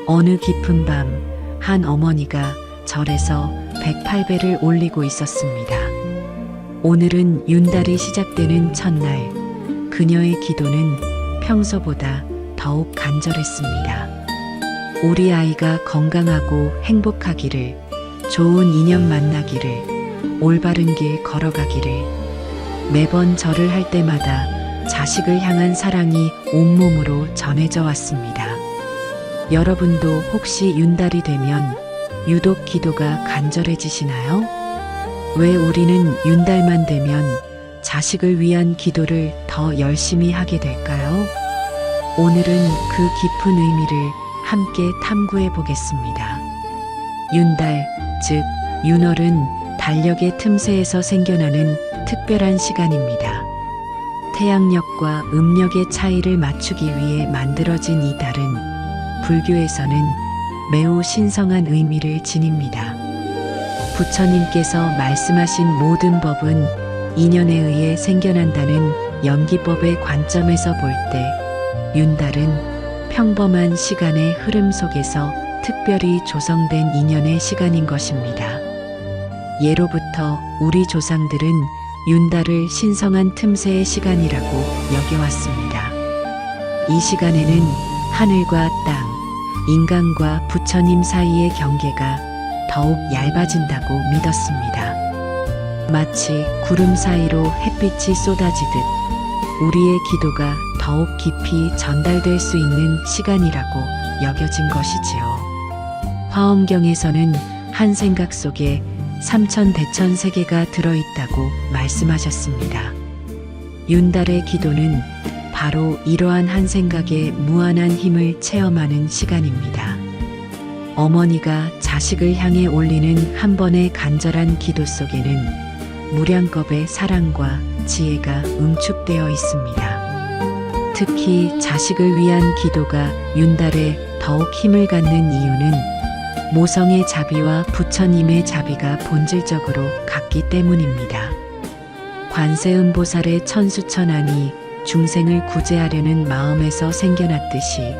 어느 깊은 밤, 한 어머니가 절에서 108배를 올리고 있었습니다. 오늘은 윤달이 시작되는 첫날, 그녀의 기도는 평소보다 더욱 간절했습니다. 우리 아이가 건강하고 행복하기를, 좋은 인연 만나기를, 올바른 길 걸어가기를. 매번 절을 할 때마다 자식을 향한 사랑이 온몸으로 전해져 왔습니다. 여러분도 혹시 윤달이 되면 유독 기도가 간절해지시나요? 왜 우리는 윤달만 되면 자식을 위한 기도를 더 열심히 하게 될까요? 오늘은 그 깊은 의미를 함께 탐구해 보겠습니다. 윤달, 즉 윤월은 달력의 틈새에서 생겨나는 특별한 시간입니다. 태양력과 음력의 차이를 맞추기 위해 만들어진 이 달은 불교에서는 매우 신성한 의미를 지닙니다. 부처님께서 말씀하신 모든 법은 인연에 의해 생겨난다는 연기법의 관점에서 볼 때 윤달은 평범한 시간의 흐름 속에서 특별히 조성된 인연의 시간인 것입니다. 예로부터 우리 조상들은 윤달을 신성한 틈새의 시간이라고 여겨왔습니다. 이 시간에는 하늘과 땅, 인간과 부처님 사이의 경계가 더욱 얇아진다고 믿었습니다. 마치 구름 사이로 햇빛이 쏟아지듯 우리의 기도가 더욱 깊이 전달될 수 있는 시간이라고 여겨진 것이지요. 화엄경에서는 한 생각 속에 삼천대천세계가 들어있다고 말씀하셨습니다. 윤달의 기도는 바로 이러한 한 생각의 무한한 힘을 체험하는 시간입니다. 어머니가 자식을 향해 올리는 한 번의 간절한 기도 속에는 무량겁의 사랑과 지혜가 응축되어 있습니다. 특히 자식을 위한 기도가 윤달에 더욱 힘을 갖는 이유는 모성의 자비와 부처님의 자비가 본질적으로 같기 때문입니다. 관세음보살의 천수천안이 중생을 구제하려는 마음에서 생겨났듯이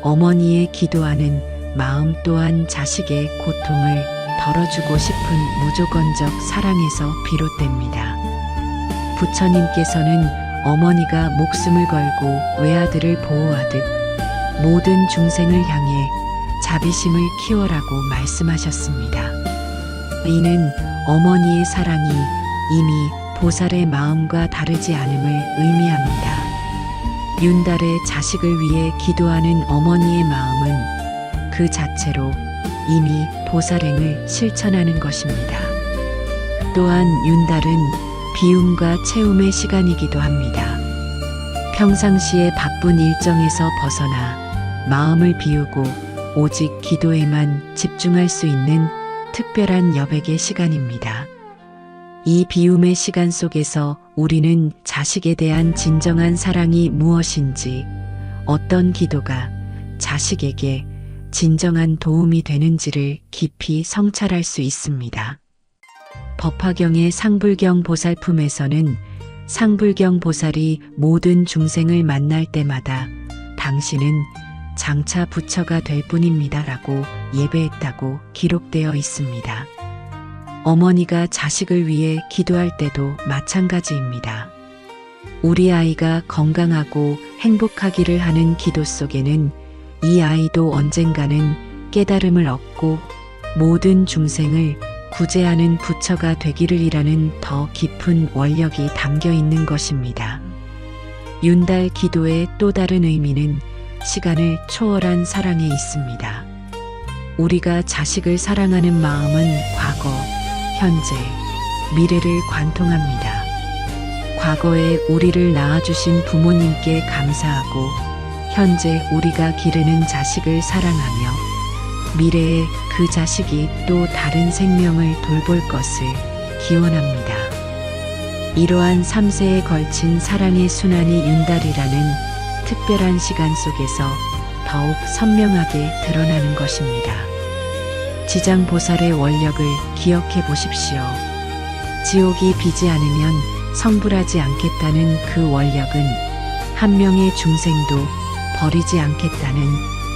어머니의 기도하는 마음 또한 자식의 고통을 덜어주고 싶은 무조건적 사랑에서 비롯됩니다. 부처님께서는 어머니가 목숨을 걸고 외아들을 보호하듯 모든 중생을 향해 자비심을 키워라고 말씀하셨습니다. 이는 어머니의 사랑이 이미 보살의 마음과 다르지 않음을 의미합니다. 윤달에 자식을 위해 기도하는 어머니의 마음은 그 자체로 이미 보살행을 실천하는 것입니다. 또한 윤달은 비움과 채움의 시간이기도 합니다. 평상시의 바쁜 일정에서 벗어나 마음을 비우고 오직 기도에만 집중할 수 있는 특별한 여백의 시간입니다. 이 비움의 시간 속에서 우리는 자식에 대한 진정한 사랑이 무엇인지, 어떤 기도가 자식에게 진정한 도움이 되는지를 깊이 성찰할 수 있습니다. 법화경의 상불경 보살품에서는 상불경 보살이 모든 중생을 만날 때마다 당신은 장차 부처가 될 뿐입니다 라고 예배했다고 기록되어 있습니다. 어머니가 자식을 위해 기도할 때도 마찬가지입니다. 우리 아이가 건강하고 행복하기를 하는 기도 속에는 이 아이도 언젠가는 깨달음을 얻고 모든 중생을 구제하는 부처가 되기를 이라는 더 깊은 원력이 담겨 있는 것입니다. 윤달 기도의 또 다른 의미는 시간을 초월한 사랑에 있습니다. 우리가 자식을 사랑하는 마음은 과거, 현재, 미래를 관통합니다. 과거에 우리를 낳아주신 부모님께 감사하고 현재 우리가 기르는 자식을 사랑하며 미래에 그 자식이 또 다른 생명을 돌볼 것을 기원합니다. 이러한 3세에 걸친 사랑의 순환이 윤달이라는 특별한 시간 속에서 더욱 선명하게 드러나는 것입니다. 지장보살의 원력을 기억해 보십시오. 지옥이 비지 않으면 성불하지 않겠다는 그 원력은 한 명의 중생도 버리지 않겠다는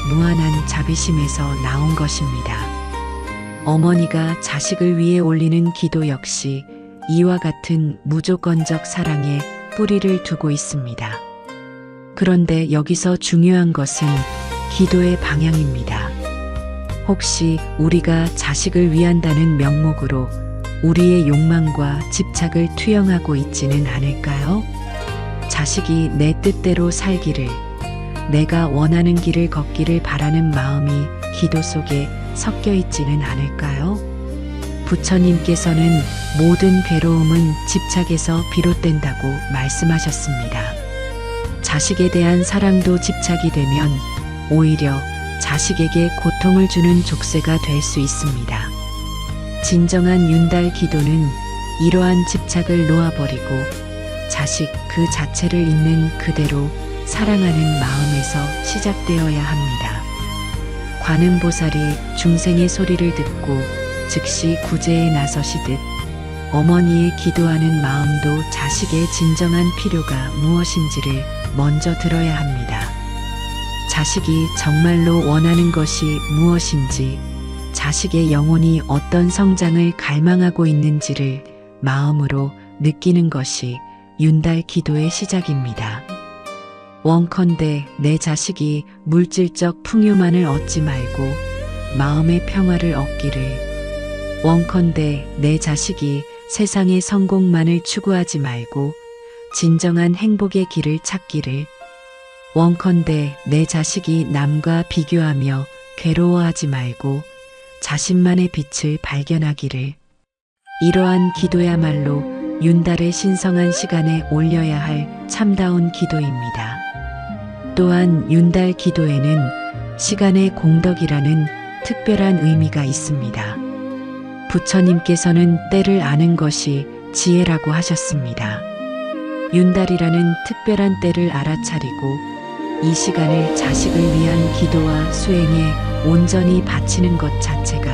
무한한 자비심에서 나온 것입니다. 어머니가 자식을 위해 올리는 기도 역시 이와 같은 무조건적 사랑에 뿌리를 두고 있습니다. 그런데 여기서 중요한 것은 기도의 방향입니다. 혹시 우리가 자식을 위한다는 명목으로 우리의 욕망과 집착을 투영하고 있지는 않을까요? 자식이 내 뜻대로 살기를, 내가 원하는 길을 걷기를 바라는 마음이 기도 속에 섞여 있지는 않을까요? 부처님께서는 모든 괴로움은 집착에서 비롯된다고 말씀하셨습니다. 자식에 대한 사랑도 집착이 되면 오히려 자식에게 고통을 주는 족쇄가 될 수 있습니다. 진정한 윤달 기도는 이러한 집착을 놓아버리고 자식 그 자체를 있는 그대로 사랑하는 마음에서 시작되어야 합니다. 관음보살이 중생의 소리를 듣고 즉시 구제에 나서시듯 어머니의 기도하는 마음도 자식의 진정한 필요가 무엇인지를 먼저 들어야 합니다. 자식이 정말로 원하는 것이 무엇인지, 자식의 영혼이 어떤 성장을 갈망하고 있는지를 마음으로 느끼는 것이 윤달 기도의 시작입니다. 원컨대 내 자식이 물질적 풍요만을 얻지 말고 마음의 평화를 얻기를, 원컨대 내 자식이 세상의 성공만을 추구하지 말고 진정한 행복의 길을 찾기를, 원컨대 내 자식이 남과 비교하며 괴로워하지 말고 자신만의 빛을 발견하기를. 이러한 기도야말로 윤달의 신성한 시간에 올려야 할 참다운 기도입니다. 또한 윤달 기도에는 시간의 공덕이라는 특별한 의미가 있습니다. 부처님께서는 때를 아는 것이 지혜라고 하셨습니다. 윤달이라는 특별한 때를 알아차리고 이 시간을 자식을 위한 기도와 수행에 온전히 바치는 것 자체가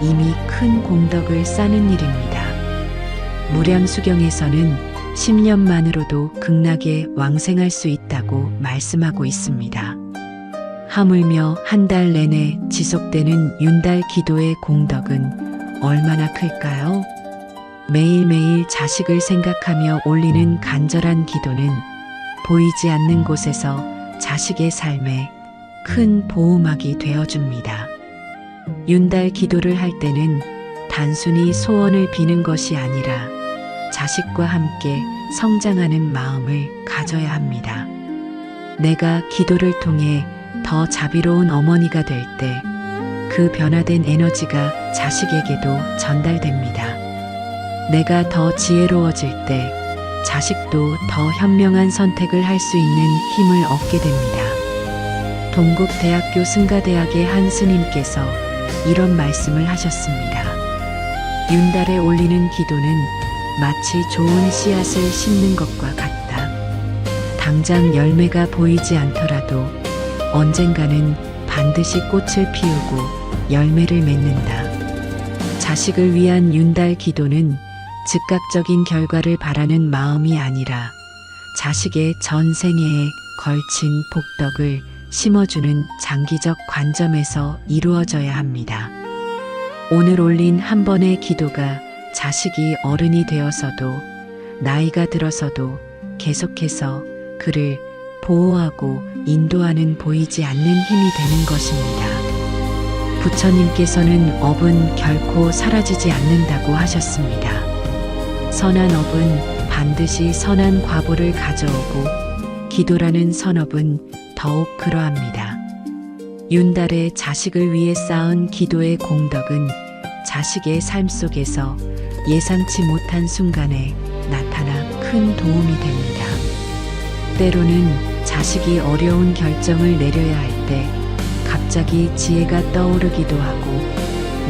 이미 큰 공덕을 쌓는 일입니다. 무량수경에서는 10년만으로도 극락에 왕생할 수 있다고 말씀하고 있습니다. 하물며 한 달 내내 지속되는 윤달 기도의 공덕은 얼마나 클까요? 매일매일 자식을 생각하며 올리는 간절한 기도는 보이지 않는 곳에서 자식의 삶에 큰 보호막이 되어줍니다. 윤달 기도를 할 때는 단순히 소원을 비는 것이 아니라 자식과 함께 성장하는 마음을 가져야 합니다. 내가 기도를 통해 더 자비로운 어머니가 될 때 그 변화된 에너지가 자식에게도 전달됩니다. 내가 더 지혜로워질 때 자식도 더 현명한 선택을 할 수 있는 힘을 얻게 됩니다. 동국대학교 승가대학의 한 스님께서 이런 말씀을 하셨습니다. 윤달에 올리는 기도는 마치 좋은 씨앗을 심는 것과 같다. 당장 열매가 보이지 않더라도 언젠가는 반드시 꽃을 피우고 열매를 맺는다. 자식을 위한 윤달 기도는 즉각적인 결과를 바라는 마음이 아니라 자식의 전 생애에 걸친 복덕을 심어주는 장기적 관점에서 이루어져야 합니다. 오늘 올린 한 번의 기도가 자식이 어른이 되어서도 나이가 들어서도 계속해서 그를 보호하고 인도하는 보이지 않는 힘이 되는 것입니다. 부처님께서는 업은 결코 사라지지 않는다고 하셨습니다. 선한 업은 반드시 선한 과보를 가져오고 기도라는 선업은 더욱 그러합니다. 윤달에 자식을 위해 쌓은 기도의 공덕은 자식의 삶 속에서 예상치 못한 순간에 나타나 큰 도움이 됩니다. 때로는 자식이 어려운 결정을 내려야 할 때 갑자기 지혜가 떠오르기도 하고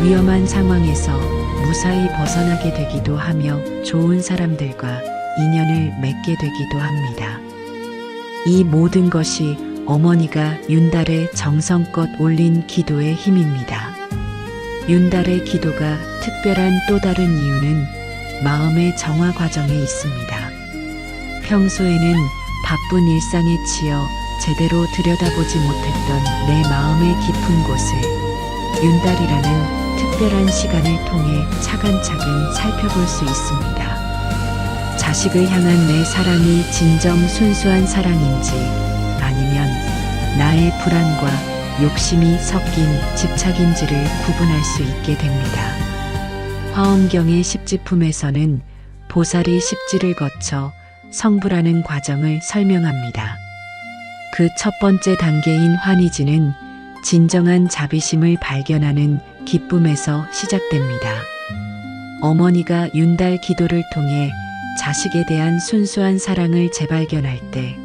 위험한 상황에서 무사히 벗어나게 되기도 하며 좋은 사람들과 인연을 맺게 되기도 합니다. 이 모든 것이 어머니가 윤달에 정성껏 올린 기도의 힘입니다. 윤달의 기도가 특별한 또 다른 이유는 마음의 정화 과정에 있습니다. 평소에는 바쁜 일상에 치여 제대로 들여다보지 못했던 내 마음의 깊은 곳을 윤달이라는 특별한 시간을 통해 차근차근 살펴볼 수 있습니다. 자식을 향한 내 사랑이 진정 순수한 사랑인지 아니면 나의 불안과 욕심이 섞인 집착인지를 구분할 수 있게 됩니다. 화엄경의 십지품에서는 보살이 십지를 거쳐 성불하는 과정을 설명합니다. 그 첫 번째 단계인 환희지는 진정한 자비심을 발견하는 기쁨에서 시작됩니다. 어머니가 윤달 기도를 통해 자식에 대한 순수한 사랑을 재발견할 때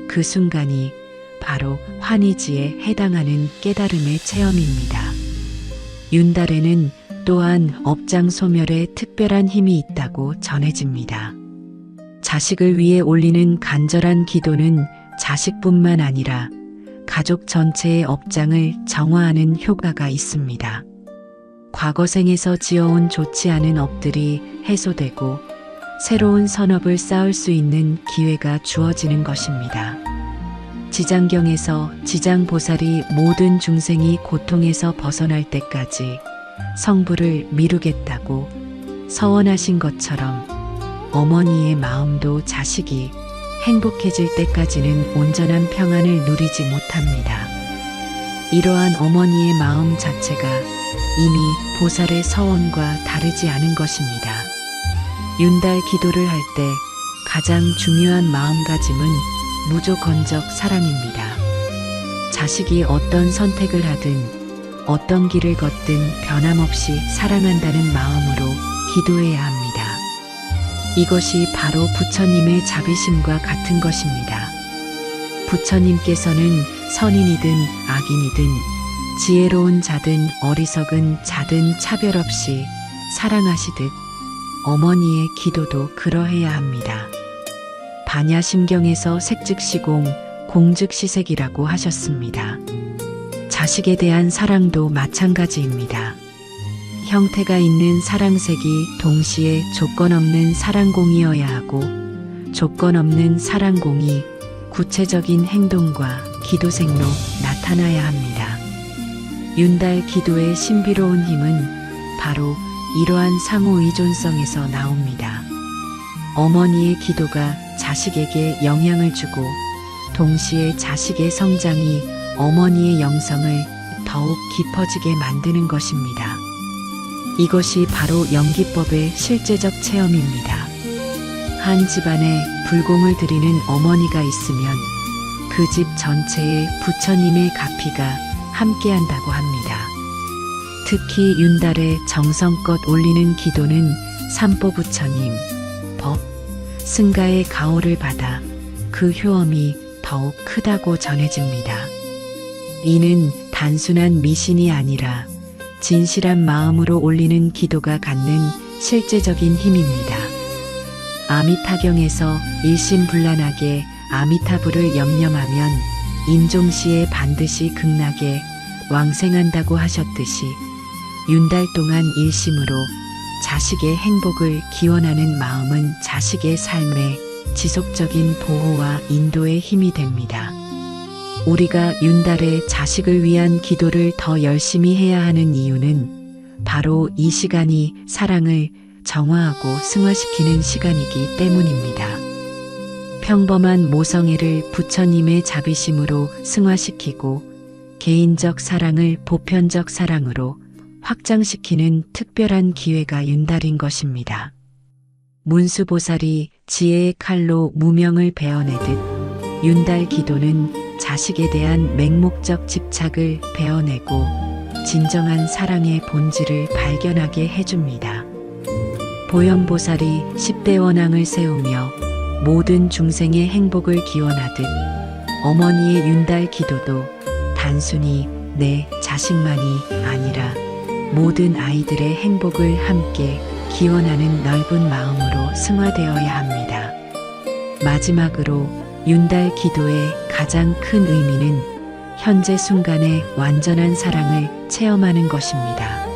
그 순간이 바로 환희지에 해당하는 깨달음의 체험입니다. 윤달에는 또한 업장 소멸에 특별한 힘이 있다고 전해집니다. 자식을 위해 올리는 간절한 기도는 자식뿐만 아니라 가족 전체의 업장을 정화하는 효과가 있습니다. 과거 생에서 지어온 좋지 않은 업들이 해소되고 새로운 선업을 쌓을 수 있는 기회가 주어지는 것입니다. 지장경에서 지장보살이 모든 중생이 고통에서 벗어날 때까지 성불을 미루겠다고 서원하신 것처럼 어머니의 마음도 자식이 행복해질 때까지는 온전한 평안을 누리지 못합니다. 이러한 어머니의 마음 자체가 이미 보살의 서원과 다르지 않은 것입니다. 윤달 기도를 할 때 가장 중요한 마음가짐은 무조건적 사랑입니다. 자식이 어떤 선택을 하든 어떤 길을 걷든 변함없이 사랑한다는 마음으로 기도해야 합니다. 이것이 바로 부처님의 자비심과 같은 것입니다. 부처님께서는 선인이든 악인이든 지혜로운 자든 어리석은 자든 차별 없이 사랑하시듯 어머니의 기도도 그러해야 합니다. 반야심경에서 색즉시공, 공즉시색이라고 하셨습니다. 자식에 대한 사랑도 마찬가지입니다. 형태가 있는 사랑색이 동시에 조건 없는 사랑공이어야 하고 조건 없는 사랑공이 구체적인 행동과 기도색로 나타나야 합니다. 윤달 기도의 신비로운 힘은 바로 이러한 상호의존성에서 나옵니다. 어머니의 기도가 자식에게 영향을 주고 동시에 자식의 성장이 어머니의 영성을 더욱 깊어지게 만드는 것입니다. 이것이 바로 연기법의 실제적 체험입니다. 한 집안에 불공을 드리는 어머니가 있으면 그 집 전체에 부처님의 가피가 함께한다고 합니다. 특히 윤달에 정성껏 올리는 기도는 삼보부처님, 법, 승가의 가호를 받아 그 효험이 더욱 크다고 전해집니다. 이는 단순한 미신이 아니라 진실한 마음으로 올리는 기도가 갖는 실제적인 힘입니다. 아미타경에서 일심불란하게 아미타불을 염념하면 임종시에 반드시 극락에 왕생한다고 하셨듯이 윤달 동안 일심으로 자식의 행복을 기원하는 마음은 자식의 삶에 지속적인 보호와 인도의 힘이 됩니다. 우리가 윤달에 자식을 위한 기도를 더 열심히 해야 하는 이유는 바로 이 시간이 사랑을 정화하고 승화시키는 시간이기 때문입니다. 평범한 모성애를 부처님의 자비심으로 승화시키고 개인적 사랑을 보편적 사랑으로 확장시키는 특별한 기회가 윤달인 것입니다. 문수보살이 지혜의 칼로 무명을 베어내듯 윤달 기도는 자식에 대한 맹목적 집착을 베어내고 진정한 사랑의 본질을 발견하게 해줍니다. 보현보살이 10대 원앙을 세우며 모든 중생의 행복을 기원하듯 어머니의 윤달 기도도 단순히 내 자식만이 아니라 모든 아이들의 행복을 함께 기원하는 넓은 마음으로 승화되어야 합니다. 마지막으로 윤달 기도의 가장 큰 의미는 현재 순간의 완전한 사랑을 체험하는 것입니다.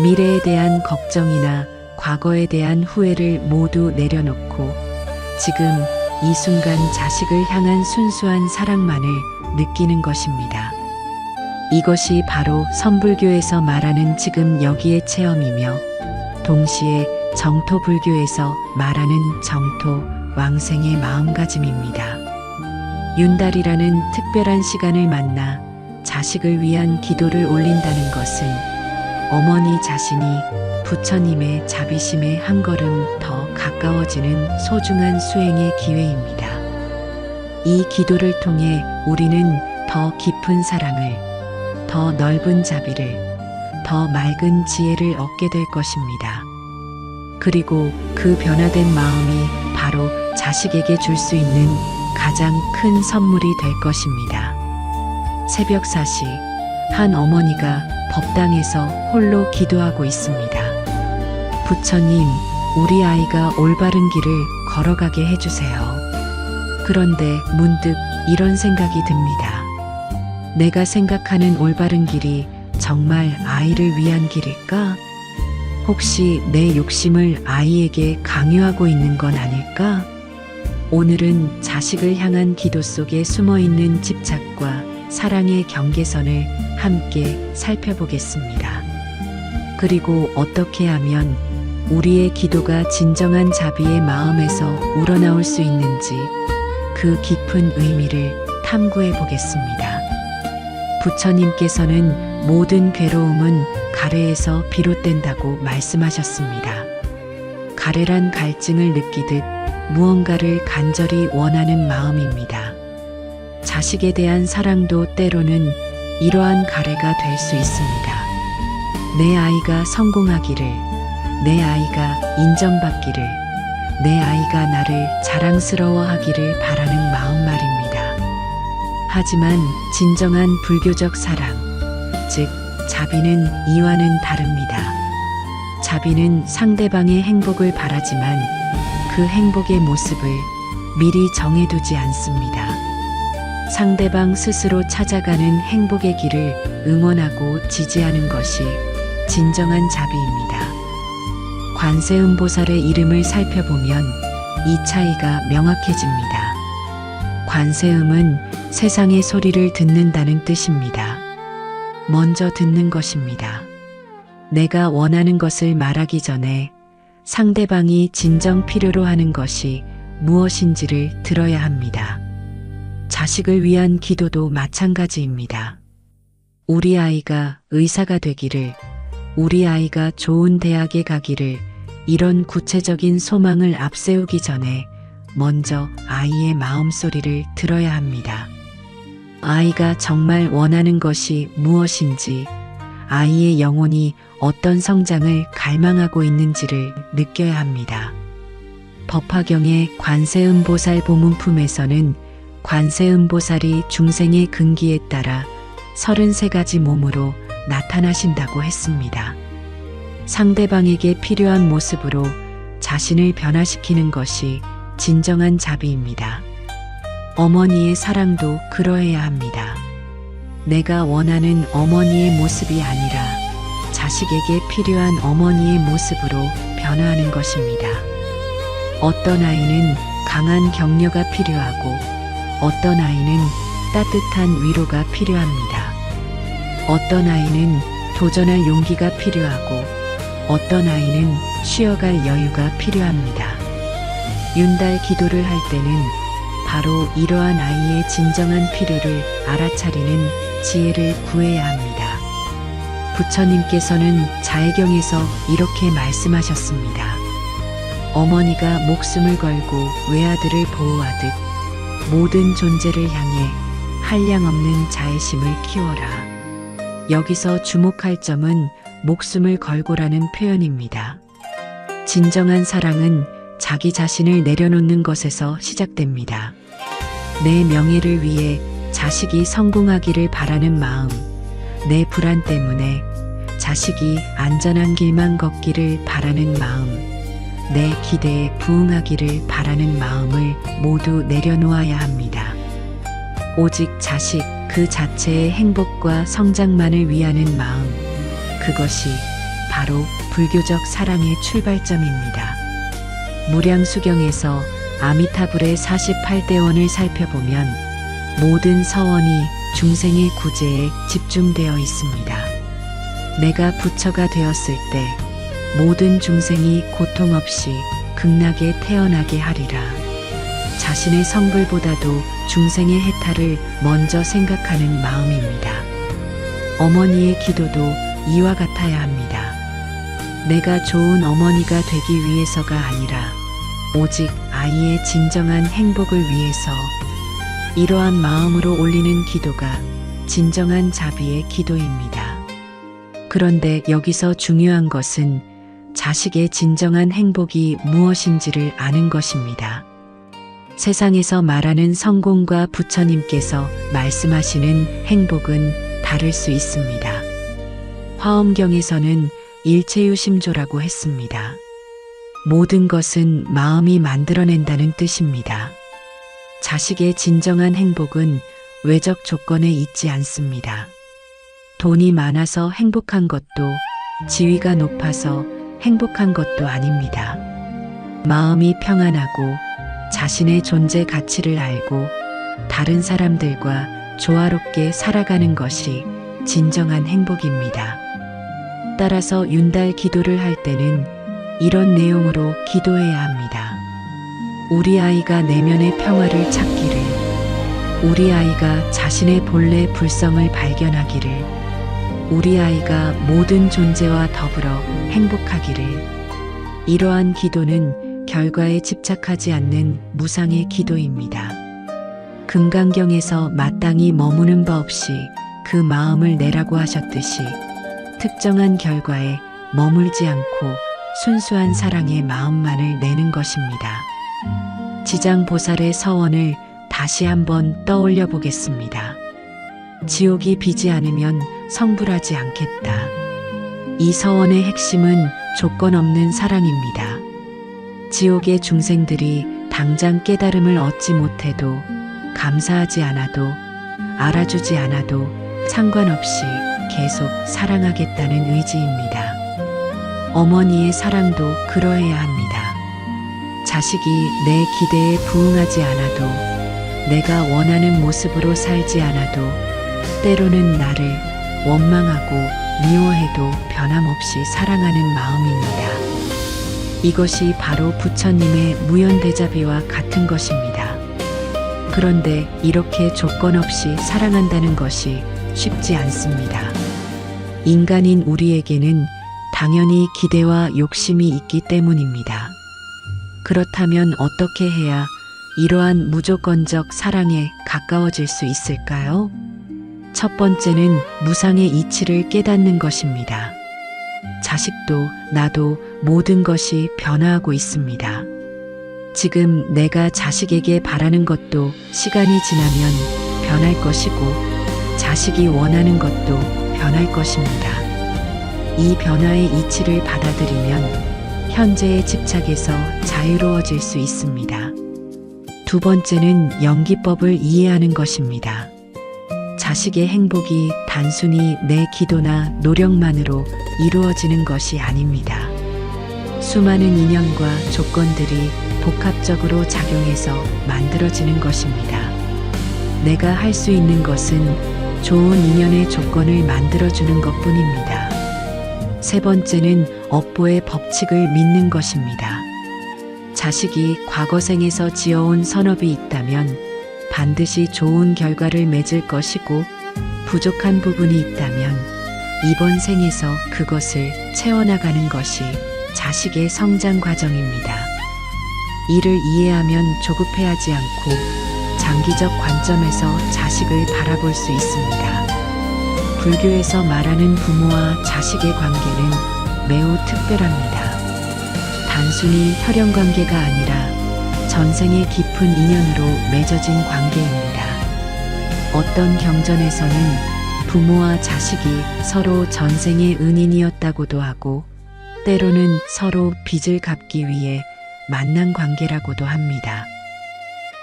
미래에 대한 걱정이나 과거에 대한 후회를 모두 내려놓고 지금 이 순간 자식을 향한 순수한 사랑만을 느끼는 것입니다. 이것이 바로 선불교에서 말하는 지금 여기의 체험이며 동시에 정토불교에서 말하는 정토 왕생의 마음가짐입니다. 윤달이라는 특별한 시간을 만나 자식을 위한 기도를 올린다는 것은 어머니 자신이 부처님의 자비심에 한 걸음 더 가까워지는 소중한 수행의 기회입니다. 이 기도를 통해 우리는 더 깊은 사랑을, 더 넓은 자비를, 더 맑은 지혜를 얻게 될 것입니다. 그리고 그 변화된 마음이 바로 자식에게 줄 수 있는 가장 큰 선물이 될 것입니다. 새벽 4시, 한 어머니가 법당에서 홀로 기도하고 있습니다. 부처님, 우리 아이가 올바른 길을 걸어가게 해주세요. 그런데 문득 이런 생각이 듭니다. 내가 생각하는 올바른 길이 정말 아이를 위한 길일까? 혹시 내 욕심을 아이에게 강요하고 있는 건 아닐까? 오늘은 자식을 향한 기도 속에 숨어 있는 집착과 사랑의 경계선을 함께 살펴보겠습니다. 그리고 어떻게 하면 우리의 기도가 진정한 자비의 마음에서 우러나올 수 있는지 그 깊은 의미를 탐구해 보겠습니다. 부처님께서는 모든 괴로움은 가래에서 비롯된다고 말씀하셨습니다. 가래란 갈증을 느끼듯 무언가를 간절히 원하는 마음입니다. 자식에 대한 사랑도 때로는 이러한 가래가 될 수 있습니다. 내 아이가 성공하기를, 내 아이가 인정받기를, 내 아이가 나를 자랑스러워하기를 바라는 마음 말입니다. 하지만 진정한 불교적 사랑, 즉 자비는 이와는 다릅니다. 자비는 상대방의 행복을 바라지만 그 행복의 모습을 미리 정해두지 않습니다. 상대방 스스로 찾아가는 행복의 길을 응원하고 지지하는 것이 진정한 자비입니다. 관세음보살의 이름을 살펴보면 이 차이가 명확해집니다. 관세음은 세상의 소리를 듣는다는 뜻입니다. 먼저 듣는 것입니다. 내가 원하는 것을 말하기 전에 상대방이 진정 필요로 하는 것이 무엇인지를 들어야 합니다. 자식을 위한 기도도 마찬가지입니다. 우리 아이가 의사가 되기를, 우리 아이가 좋은 대학에 가기를, 이런 구체적인 소망을 앞세우기 전에 먼저 아이의 마음소리를 들어야 합니다. 아이가 정말 원하는 것이 무엇인지, 아이의 영혼이 어떤 성장을 갈망하고 있는지를 느껴야 합니다. 법화경의 관세음보살 보문품에서는 관세음보살이 중생의 근기에 따라 33가지 몸으로 나타나신다고 했습니다. 상대방에게 필요한 모습으로 자신을 변화시키는 것이 진정한 자비입니다. 어머니의 사랑도 그러해야 합니다. 내가 원하는 어머니의 모습이 아니라 자식에게 필요한 어머니의 모습으로 변화하는 것입니다. 어떤 아이는 강한 격려가 필요하고 어떤 아이는 따뜻한 위로가 필요합니다. 어떤 아이는 도전할 용기가 필요하고 어떤 아이는 쉬어갈 여유가 필요합니다. 윤달 기도를 할 때는 바로 이러한 아이의 진정한 필요를 알아차리는 지혜를 구해야 합니다. 부처님께서는 자애경에서 이렇게 말씀하셨습니다. 어머니가 목숨을 걸고 외아들을 보호하듯 모든 존재를 향해 한량없는 자애심을 키워라. 여기서 주목할 점은 목숨을 걸고라는 표현입니다. 진정한 사랑은 자기 자신을 내려놓는 것에서 시작됩니다. 내 명예를 위해 자식이 성공하기를 바라는 마음, 내 불안 때문에 자식이 안전한 길만 걷기를 바라는 마음, 내 기대에 부응하기를 바라는 마음을 모두 내려놓아야 합니다. 오직 자식 그 자체의 행복과 성장만을 위하는 마음, 그것이 바로 불교적 사랑의 출발점입니다. 무량수경에서 아미타불의 48대원을 살펴보면 모든 서원이 중생의 구제에 집중되어 있습니다. 내가 부처가 되었을 때 모든 중생이 고통 없이 극락에 태어나게 하리라. 자신의 성불보다도 중생의 해탈을 먼저 생각하는 마음입니다. 어머니의 기도도 이와 같아야 합니다. 내가 좋은 어머니가 되기 위해서가 아니라 오직 아이의 진정한 행복을 위해서 이러한 마음으로 올리는 기도가 진정한 자비의 기도입니다. 그런데 여기서 중요한 것은 자식의 진정한 행복이 무엇인지를 아는 것입니다. 세상에서 말하는 성공과 부처님께서 말씀하시는 행복은 다를 수 있습니다. 화엄경에서는 일체유심조라고 했습니다. 모든 것은 마음이 만들어낸다는 뜻입니다. 자식의 진정한 행복은 외적 조건에 있지 않습니다. 돈이 많아서 행복한 것도 지위가 높아서 행복한 것도 아닙니다. 마음이 평안하고 자신의 존재 가치를 알고 다른 사람들과 조화롭게 살아가는 것이 진정한 행복입니다. 따라서 윤달 기도를 할 때는 이런 내용으로 기도해야 합니다. 우리 아이가 내면의 평화를 찾기를, 우리 아이가 자신의 본래 불성을 발견하기를, 우리 아이가 모든 존재와 더불어 행복하기를. 이러한 기도는 결과에 집착하지 않는 무상의 기도입니다. 금강경에서 마땅히 머무는 바 없이 그 마음을 내라고 하셨듯이 특정한 결과에 머물지 않고 순수한 사랑의 마음만을 내는 것입니다. 지장보살의 서원을 다시 한번 떠올려 보겠습니다. 지옥이 비지 않으면 성불하지 않겠다. 이 서원의 핵심은 조건 없는 사랑입니다. 지옥의 중생들이 당장 깨달음을 얻지 못해도 감사하지 않아도 알아주지 않아도 상관없이 계속 사랑하겠다는 의지입니다. 어머니의 사랑도 그러해야 합니다. 자식이 내 기대에 부응하지 않아도, 내가 원하는 모습으로 살지 않아도, 때로는 나를 원망하고 미워해도 변함없이 사랑하는 마음입니다. 이것이 바로 부처님의 무연대자비와 같은 것입니다. 그런데 이렇게 조건 없이 사랑한다는 것이 쉽지 않습니다. 인간인 우리에게는 당연히 기대와 욕심이 있기 때문입니다. 그렇다면 어떻게 해야 이러한 무조건적 사랑에 가까워질 수 있을까요? 첫 번째는 무상의 이치를 깨닫는 것입니다. 자식도 나도 모든 것이 변화하고 있습니다. 지금 내가 자식에게 바라는 것도 시간이 지나면 변할 것이고, 자식이 원하는 것도 변할 것입니다. 이 변화의 이치를 받아들이면 현재의 집착에서 자유로워질 수 있습니다. 두 번째는 연기법을 이해하는 것입니다. 자식의 행복이 단순히 내 기도나 노력만으로 이루어지는 것이 아닙니다. 수많은 인연과 조건들이 복합적으로 작용해서 만들어지는 것입니다. 내가 할 수 있는 것은 좋은 인연의 조건을 만들어주는 것뿐입니다. 세 번째는 업보의 법칙을 믿는 것입니다. 자식이 과거생에서 지어온 선업이 있다면 반드시 좋은 결과를 맺을 것이고, 부족한 부분이 있다면 이번 생에서 그것을 채워나가는 것이 자식의 성장 과정입니다. 이를 이해하면 조급해하지 않고 장기적 관점에서 자식을 바라볼 수 있습니다. 불교에서 말하는 부모와 자식의 관계는 매우 특별합니다. 단순히 혈연 관계가 아니라 전생의 깊은 인연으로 맺어진 관계입니다. 어떤 경전에서는 부모와 자식이 서로 전생의 은인이었다고도 하고, 때로는 서로 빚을 갚기 위해 만난 관계라고도 합니다.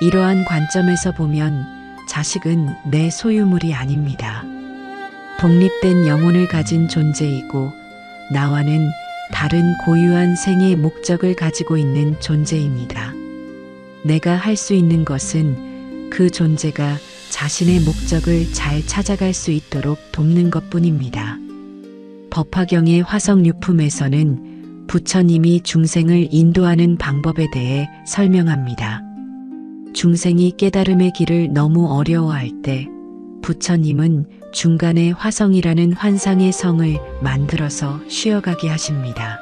이러한 관점에서 보면 자식은 내 소유물이 아닙니다. 독립된 영혼을 가진 존재이고, 나와는 다른 고유한 생의 목적을 가지고 있는 존재입니다. 내가 할 수 있는 것은 그 존재가 자신의 목적을 잘 찾아갈 수 있도록 돕는 것뿐입니다. 법화경의 화성유품에서는 부처님이 중생을 인도하는 방법에 대해 설명합니다. 중생이 깨달음의 길을 너무 어려워할 때 부처님은 중간에 화성이라는 환상의 성을 만들어서 쉬어가게 하십니다.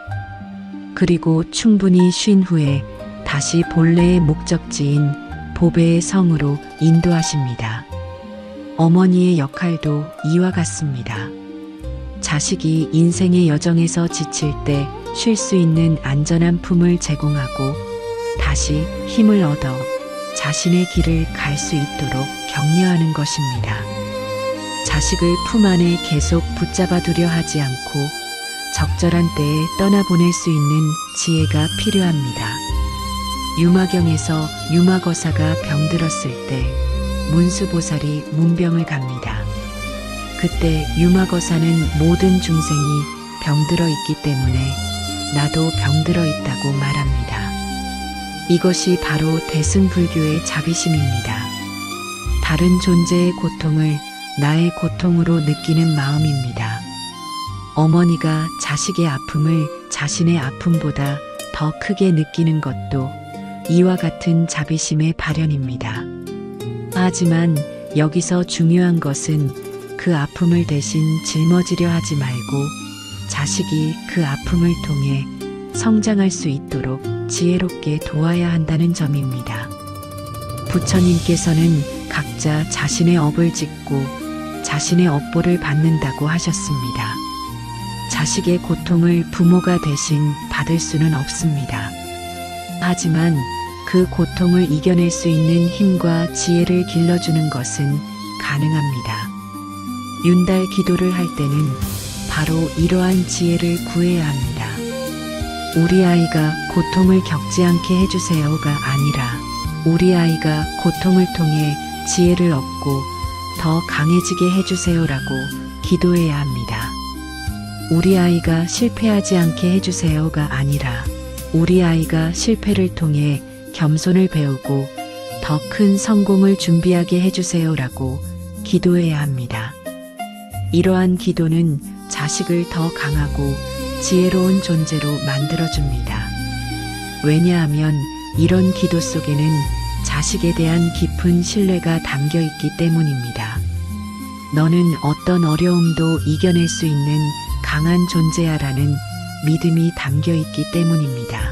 그리고 충분히 쉰 후에 다시 본래의 목적지인 보배의 성으로 인도하십니다. 어머니의 역할도 이와 같습니다. 자식이 인생의 여정에서 지칠 때 쉴 수 있는 안전한 품을 제공하고 다시 힘을 얻어 자신의 길을 갈 수 있도록 격려하는 것입니다. 자식을 품 안에 계속 붙잡아 두려 하지 않고 적절한 때에 떠나보낼 수 있는 지혜가 필요합니다. 유마경에서 유마거사가 병들었을 때 문수보살이 문병을 갑니다. 그때 유마거사는 모든 중생이 병들어 있기 때문에 나도 병들어 있다고 말합니다. 이것이 바로 대승불교의 자비심입니다. 다른 존재의 고통을 나의 고통으로 느끼는 마음입니다. 어머니가 자식의 아픔을 자신의 아픔보다 더 크게 느끼는 것도 이와 같은 자비심의 발현입니다. 하지만 여기서 중요한 것은 그 아픔을 대신 짊어지려 하지 말고 자식이 그 아픔을 통해 성장할 수 있도록 지혜롭게 도와야 한다는 점입니다. 부처님께서는 각자 자신의 업을 짓고 자신의 업보를 받는다고 하셨습니다. 자식의 고통을 부모가 대신 받을 수는 없습니다. 하지만 그 고통을 이겨낼 수 있는 힘과 지혜를 길러주는 것은 가능합니다. 윤달 기도를 할 때는 바로 이러한 지혜를 구해야 합니다. 우리 아이가 고통을 겪지 않게 해주세요가 아니라 우리 아이가 고통을 통해 지혜를 얻고 더 강해지게 해주세요라고 기도해야 합니다. 우리 아이가 실패하지 않게 해주세요가 아니라 우리 아이가 실패를 통해 겸손을 배우고 더 큰 성공을 준비하게 해주세요라고 기도해야 합니다. 이러한 기도는 자식을 더 강하고 지혜로운 존재로 만들어줍니다. 왜냐하면 이런 기도 속에는 자식에 대한 깊은 신뢰가 담겨 있기 때문입니다. 너는 어떤 어려움도 이겨낼 수 있는 강한 존재야라는 믿음이 담겨 있기 때문입니다.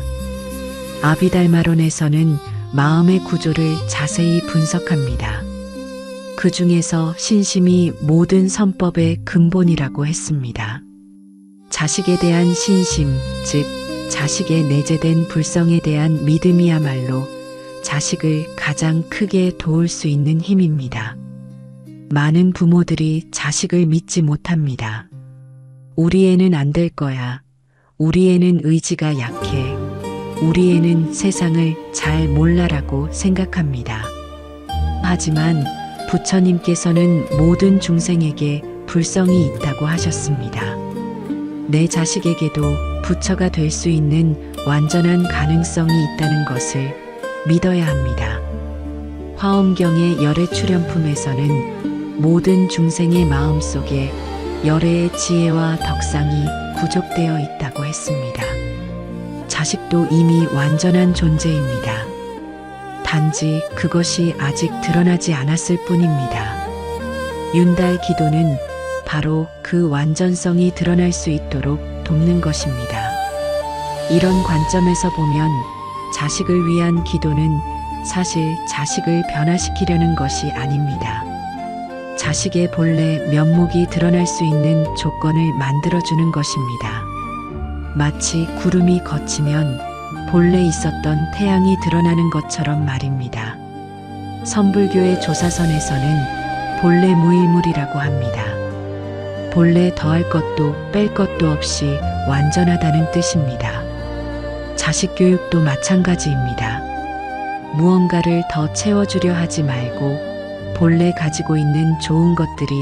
아비달마론에서는 마음의 구조를 자세히 분석합니다. 그 중에서 신심이 모든 선법의 근본이라고 했습니다. 자식에 대한 신심, 즉 자식의 내재된 불성에 대한 믿음이야말로 자식을 가장 크게 도울 수 있는 힘입니다. 많은 부모들이 자식을 믿지 못합니다. 우리 애는 안 될 거야. 우리 애는 의지가 약해. 우리 애는 세상을 잘 몰라라고 생각합니다. 하지만 부처님께서는 모든 중생에게 불성이 있다고 하셨습니다. 내 자식에게도 부처가 될 수 있는 완전한 가능성이 있다는 것을 믿어야 합니다. 화엄경의 열애 출연품에서는 모든 중생의 마음속에 열애의 지혜와 덕상이 구족되어 있다고 했습니다. 자식도 이미 완전한 존재입니다. 단지 그것이 아직 드러나지 않았을 뿐입니다. 윤달 기도는 바로 그 완전성이 드러날 수 있도록 돕는 것입니다. 이런 관점에서 보면 자식을 위한 기도는 사실 자식을 변화시키려는 것이 아닙니다. 자식의 본래 면목이 드러날 수 있는 조건을 만들어주는 것입니다. 마치 구름이 걷히면 본래 있었던 태양이 드러나는 것처럼 말입니다. 선불교의 조사선에서는 본래 무일물이라고 합니다. 본래 더할 것도 뺄 것도 없이 완전하다는 뜻입니다. 자식 교육도 마찬가지입니다. 무언가를 더 채워주려 하지 말고 본래 가지고 있는 좋은 것들이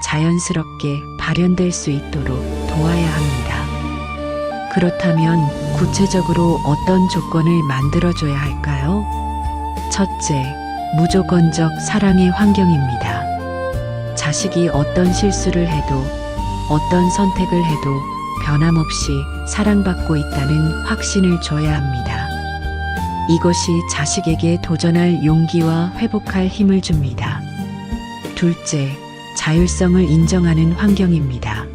자연스럽게 발현될 수 있도록 도와야 합니다. 그렇다면 구체적으로 어떤 조건을 만들어줘야 할까요? 첫째, 무조건적 사랑의 환경입니다. 자식이 어떤 실수를 해도 어떤 선택을 해도 변함없이 사랑받고 있다는 확신을 줘야 합니다. 이것이 자식에게 도전할 용기와 회복할 힘을 줍니다. 둘째, 자율성을 인정하는 환경입니다.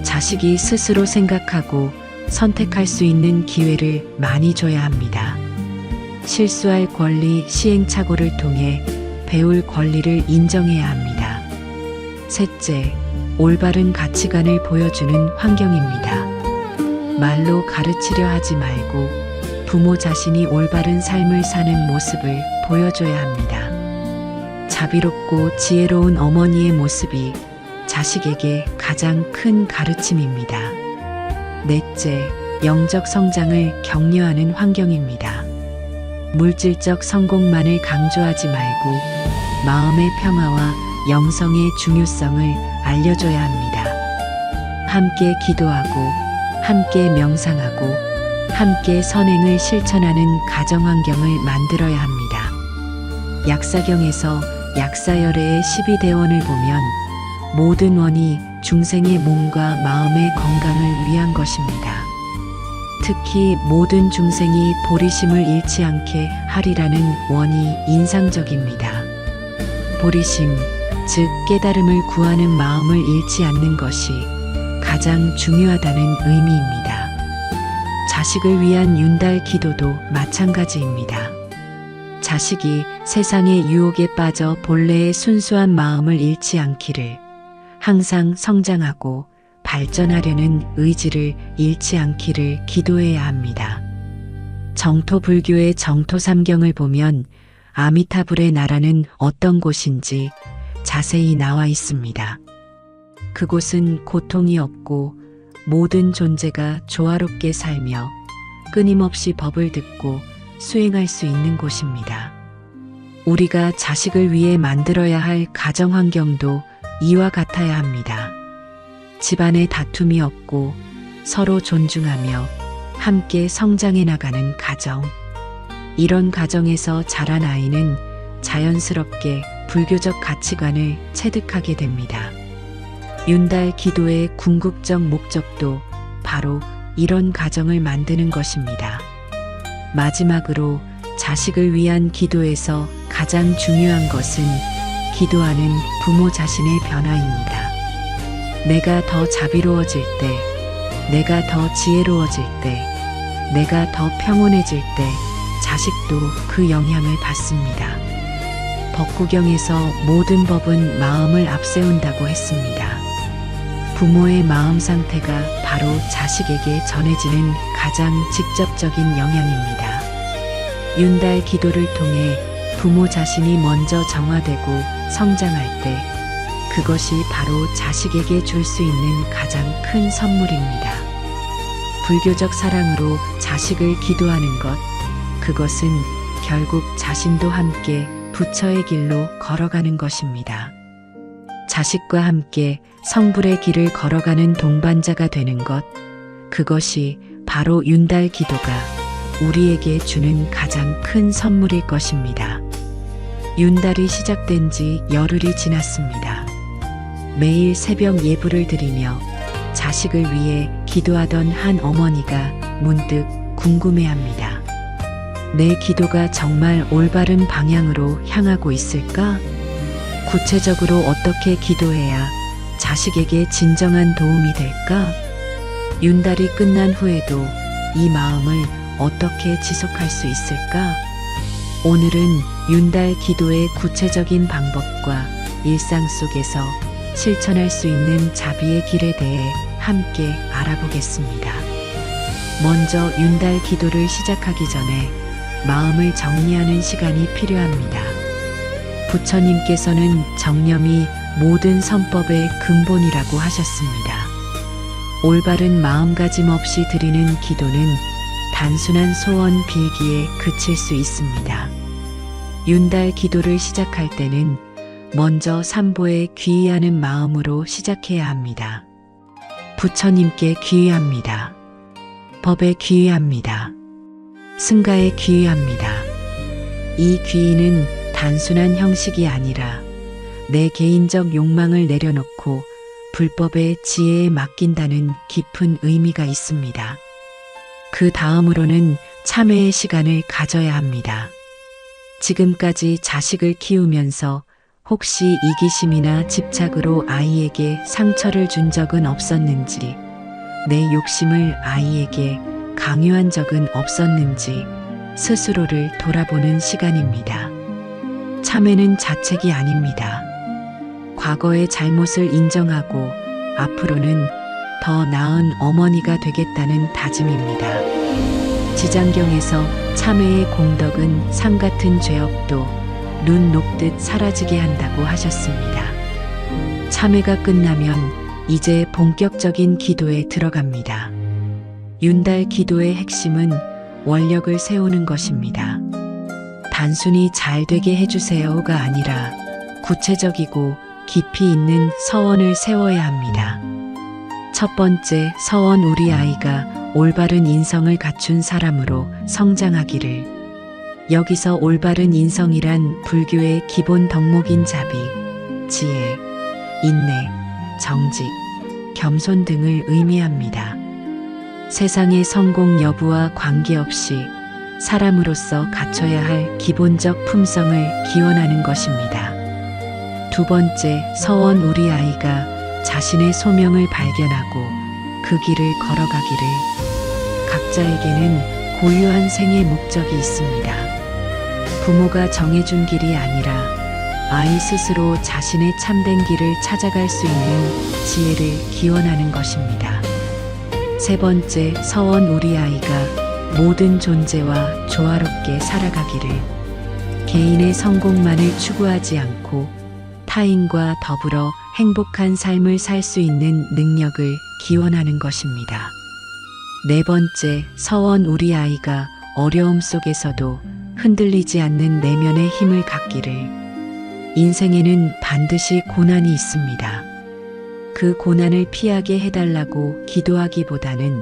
자식이 스스로 생각하고 선택할 수 있는 기회를 많이 줘야 합니다. 실수할 권리, 시행착오를 통해 배울 권리를 인정해야 합니다. 셋째, 올바른 가치관을 보여주는 환경입니다. 말로 가르치려 하지 말고 부모 자신이 올바른 삶을 사는 모습을 보여줘야 합니다. 자비롭고 지혜로운 어머니의 모습이 자식에게 가장 큰 가르침입니다. 넷째, 영적 성장을 격려하는 환경입니다. 물질적 성공만을 강조하지 말고 마음의 평화와 영성의 중요성을 알려줘야 합니다. 함께 기도하고, 함께 명상하고, 함께 선행을 실천하는 가정 환경을 만들어야 합니다. 약사경에서 약사열애의 12대원을 보면 모든 원이 중생의 몸과 마음의 건강을 위한 것입니다. 특히 모든 중생이 보리심을 잃지 않게 하리라는 원이 인상적입니다. 보리심, 즉 깨달음을 구하는 마음을 잃지 않는 것이 가장 중요하다는 의미입니다. 자식을 위한 윤달 기도도 마찬가지입니다. 자식이 세상의 유혹에 빠져 본래의 순수한 마음을 잃지 않기를, 항상 성장하고 발전하려는 의지를 잃지 않기를 기도해야 합니다. 정토 불교의 정토 삼경을 보면 아미타불의 나라는 어떤 곳인지 자세히 나와 있습니다. 그곳은 고통이 없고 모든 존재가 조화롭게 살며 끊임없이 법을 듣고 수행할 수 있는 곳입니다. 우리가 자식을 위해 만들어야 할 가정 환경도 이와 같아야 합니다. 집안에 다툼이 없고 서로 존중하며 함께 성장해 나가는 가정. 이런 가정에서 자란 아이는 자연스럽게 불교적 가치관을 체득하게 됩니다. 윤달 기도의 궁극적 목적도 바로 이런 가정을 만드는 것입니다. 마지막으로 자식을 위한 기도에서 가장 중요한 것은 기도하는 부모 자신의 변화입니다. 내가 더 자비로워질 때, 내가 더 지혜로워질 때, 내가 더 평온해질 때 자식도 그 영향을 받습니다. 법구경에서 모든 법은 마음을 앞세운다고 했습니다. 부모의 마음 상태가 바로 자식에게 전해지는 가장 직접적인 영향입니다. 윤달 기도를 통해 부모 자신이 먼저 정화되고 성장할 때 그것이 바로 자식에게 줄 수 있는 가장 큰 선물입니다. 불교적 사랑으로 자식을 기도하는 것, 그것은 결국 자신도 함께 부처의 길로 걸어가는 것입니다. 자식과 함께 성불의 길을 걸어가는 동반자가 되는 것, 그것이 바로 윤달 기도가 우리에게 주는 가장 큰 선물일 것입니다. 윤달이 시작된 지 열흘이 지났습니다. 매일 새벽 예불을 드리며 자식을 위해 기도하던 한 어머니가 문득 궁금해합니다. 내 기도가 정말 올바른 방향으로 향하고 있을까? 구체적으로 어떻게 기도해야 자식에게 진정한 도움이 될까? 윤달이 끝난 후에도 이 마음을 어떻게 지속할 수 있을까? 오늘은 윤달 기도의 구체적인 방법과 일상 속에서 실천할 수 있는 자비의 길에 대해 함께 알아보겠습니다. 먼저 윤달 기도를 시작하기 전에 마음을 정리하는 시간이 필요합니다. 부처님께서는 정념이 모든 선법의 근본이라고 하셨습니다. 올바른 마음가짐 없이 드리는 기도는 단순한 소원 빌기에 그칠 수 있습니다. 윤달 기도를 시작할 때는 먼저 삼보에 귀의하는 마음으로 시작해야 합니다. 부처님께 귀의합니다. 법에 귀의합니다. 승가에 귀의합니다. 이 귀의는 단순한 형식이 아니라 내 개인적 욕망을 내려놓고 불법의 지혜에 맡긴다는 깊은 의미가 있습니다. 그 다음으로는 참회의 시간을 가져야 합니다. 지금까지 자식을 키우면서 혹시 이기심이나 집착으로 아이에게 상처를 준 적은 없었는지, 내 욕심을 아이에게 강요한 적은 없었는지 스스로를 돌아보는 시간입니다. 참회는 자책이 아닙니다. 과거의 잘못을 인정하고 앞으로는 더 나은 어머니가 되겠다는 다짐입니다. 지장경에서 참회의 공덕은 상 같은 죄업도 눈 녹듯 사라지게 한다고 하셨습니다. 참회가 끝나면 이제 본격적인 기도에 들어갑니다. 윤달 기도의 핵심은 원력을 세우는 것입니다. 단순히 잘 되게 해주세요가 아니라 구체적이고 깊이 있는 서원을 세워야 합니다. 첫 번째 서원, 우리 아이가 올바른 인성을 갖춘 사람으로 성장하기를. 여기서 올바른 인성이란 불교의 기본 덕목인 자비, 지혜, 인내, 정직, 겸손 등을 의미합니다. 세상의 성공 여부와 관계없이 사람으로서 갖춰야 할 기본적 품성을 기원하는 것입니다. 두 번째 서원, 우리 아이가 자신의 소명을 발견하고 그 길을 걸어가기를. 각자에게는 고유한 생의 목적이 있습니다. 부모가 정해준 길이 아니라 아이 스스로 자신의 참된 길을 찾아갈 수 있는 지혜를 기원하는 것입니다. 세 번째 서원, 우리 아이가 모든 존재와 조화롭게 살아가기를. 개인의 성공만을 추구하지 않고 타인과 더불어 행복한 삶을 살 수 있는 능력을 기원하는 것입니다. 네 번째 서원, 우리 아이가 어려움 속에서도 흔들리지 않는 내면의 힘을 갖기를. 인생에는 반드시 고난이 있습니다. 그 고난을 피하게 해달라고 기도하기보다는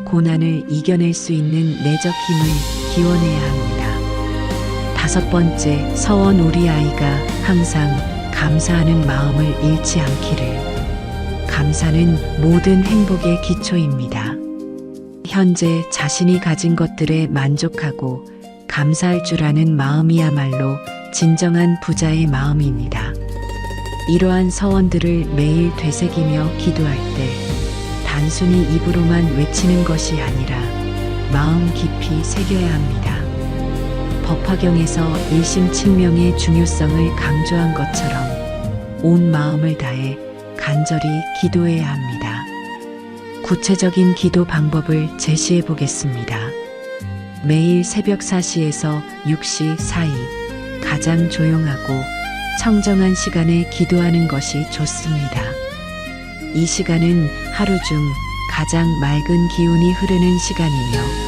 고난을 이겨낼 수 있는 내적 힘을 기원해야 합니다. 다섯 번째 서원, 우리 아이가 항상 감사하는 마음을 잃지 않기를. 감사는 모든 행복의 기초입니다. 현재 자신이 가진 것들에 만족하고 감사할 줄 아는 마음이야말로 진정한 부자의 마음입니다. 이러한 서원들을 매일 되새기며 기도할 때 단순히 입으로만 외치는 것이 아니라 마음 깊이 새겨야 합니다. 법화경에서 일심칙명의 중요성을 강조한 것처럼 온 마음을 다해 간절히 기도해야 합니다. 구체적인 기도 방법을 제시해 보겠습니다. 매일 새벽 4시에서 6시 사이 가장 조용하고 청정한 시간에 기도하는 것이 좋습니다. 이 시간은 하루 중 가장 맑은 기운이 흐르는 시간이며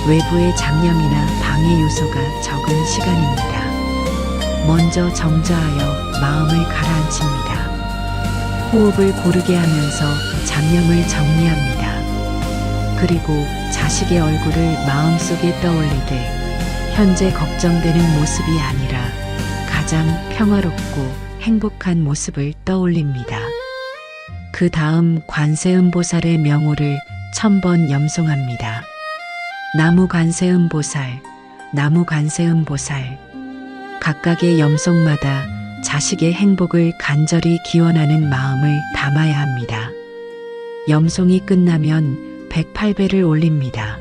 외부의 잡념이나 방해 요소가 적은 시간입니다. 먼저 정자하여 마음을 가라앉힙니다. 호흡을 고르게 하면서 잡념을 정리합니다. 그리고 자식의 얼굴을 마음속에 떠올리되 현재 걱정되는 모습이 아니라 가장 평화롭고 행복한 모습을 떠올립니다. 그 다음 관세음보살의 명호를 1000번 염송합니다. 나무관세음보살, 나무관세음보살. 각각의 염송마다 자식의 행복을 간절히 기원하는 마음을 담아야 합니다. 염송이 끝나면 108배를 올립니다.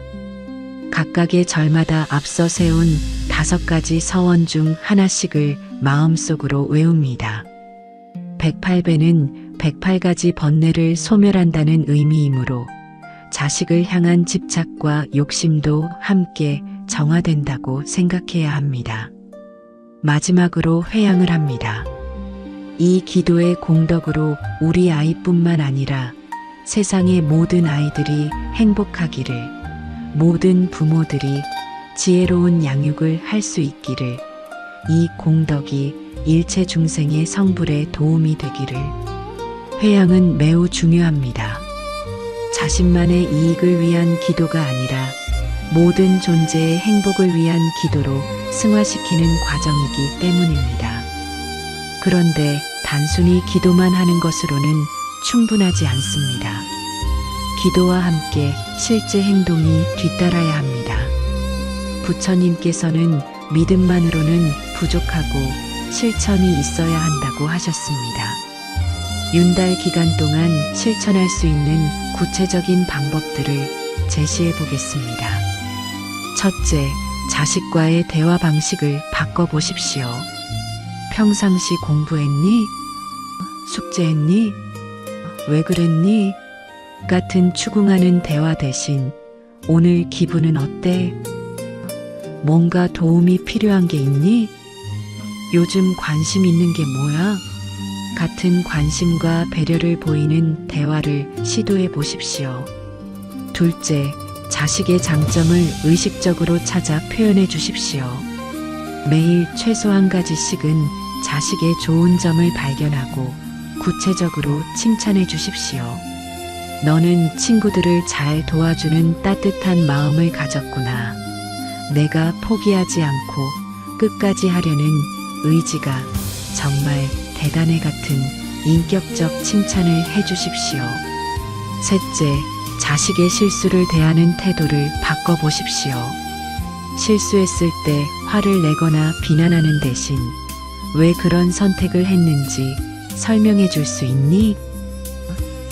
각각의 절마다 앞서 세운 5가지 서원 중 하나씩을 마음속으로 외웁니다. 108배는 108가지 번뇌를 소멸한다는 의미이므로 자식을 향한 집착과 욕심도 함께 정화된다고 생각해야 합니다. 마지막으로 회향을 합니다. 이 기도의 공덕으로 우리 아이뿐만 아니라 세상의 모든 아이들이 행복하기를, 모든 부모들이 지혜로운 양육을 할 수 있기를, 이 공덕이 일체 중생의 성불에 도움이 되기를. 회향은 매우 중요합니다. 자신만의 이익을 위한 기도가 아니라 모든 존재의 행복을 위한 기도로 승화시키는 과정이기 때문입니다. 그런데 단순히 기도만 하는 것으로는 충분하지 않습니다. 기도와 함께 실제 행동이 뒤따라야 합니다. 부처님께서는 믿음만으로는 부족하고 실천이 있어야 한다고 하셨습니다. 윤달 기간 동안 실천할 수 있는 구체적인 방법들을 제시해 보겠습니다. 첫째, 자식과의 대화 방식을 바꿔보십시오. 평상시 공부했니? 숙제했니? 왜 그랬니? 같은 추궁하는 대화 대신 오늘 기분은 어때? 뭔가 도움이 필요한 게 있니? 요즘 관심 있는 게 뭐야? 같은 관심과 배려를 보이는 대화를 시도해 보십시오. 둘째, 자식의 장점을 의식적으로 찾아 표현해 주십시오. 매일 최소 한 가지씩은 자식의 좋은 점을 발견하고 구체적으로 칭찬해 주십시오. 너는 친구들을 잘 도와주는 따뜻한 마음을 가졌구나. 내가 포기하지 않고 끝까지 하려는 의지가 정말 대단해 같은 인격적 칭찬을 해 주십시오. 셋째, 자식의 실수를 대하는 태도를 바꿔보십시오. 실수했을 때 화를 내거나 비난하는 대신 왜 그런 선택을 했는지 설명해 줄 수 있니?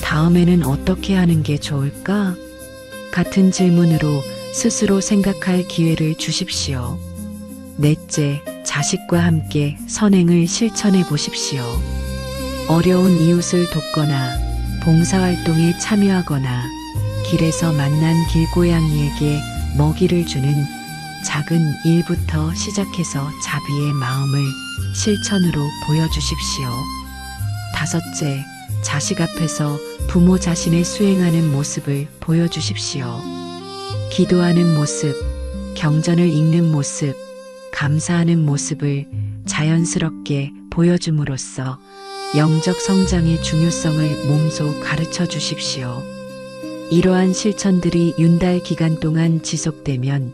다음에는 어떻게 하는 게 좋을까? 같은 질문으로 스스로 생각할 기회를 주십시오. 넷째, 자식과 함께 선행을 실천해 보십시오. 어려운 이웃을 돕거나 봉사활동에 참여하거나 길에서 만난 길고양이에게 먹이를 주는 작은 일부터 시작해서 자비의 마음을 실천으로 보여주십시오. 다섯째, 자식 앞에서 부모 자신을 수행하는 모습을 보여주십시오. 기도하는 모습, 경전을 읽는 모습, 감사하는 모습을 자연스럽게 보여줌으로써 영적 성장의 중요성을 몸소 가르쳐 주십시오. 이러한 실천들이 윤달 기간 동안 지속되면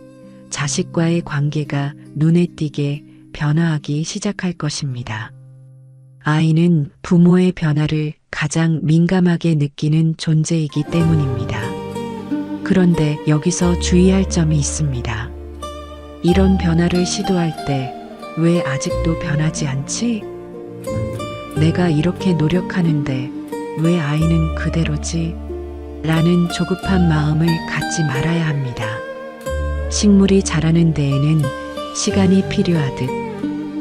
자식과의 관계가 눈에 띄게 변화하기 시작할 것입니다. 아이는 부모의 변화를 가장 민감하게 느끼는 존재이기 때문입니다. 그런데 여기서 주의할 점이 있습니다. 이런 변화를 시도할 때 왜 아직도 변하지 않지? 내가 이렇게 노력하는데 왜 아이는 그대로지? 라는 조급한 마음을 갖지 말아야 합니다. 식물이 자라는 데에는 시간이 필요하듯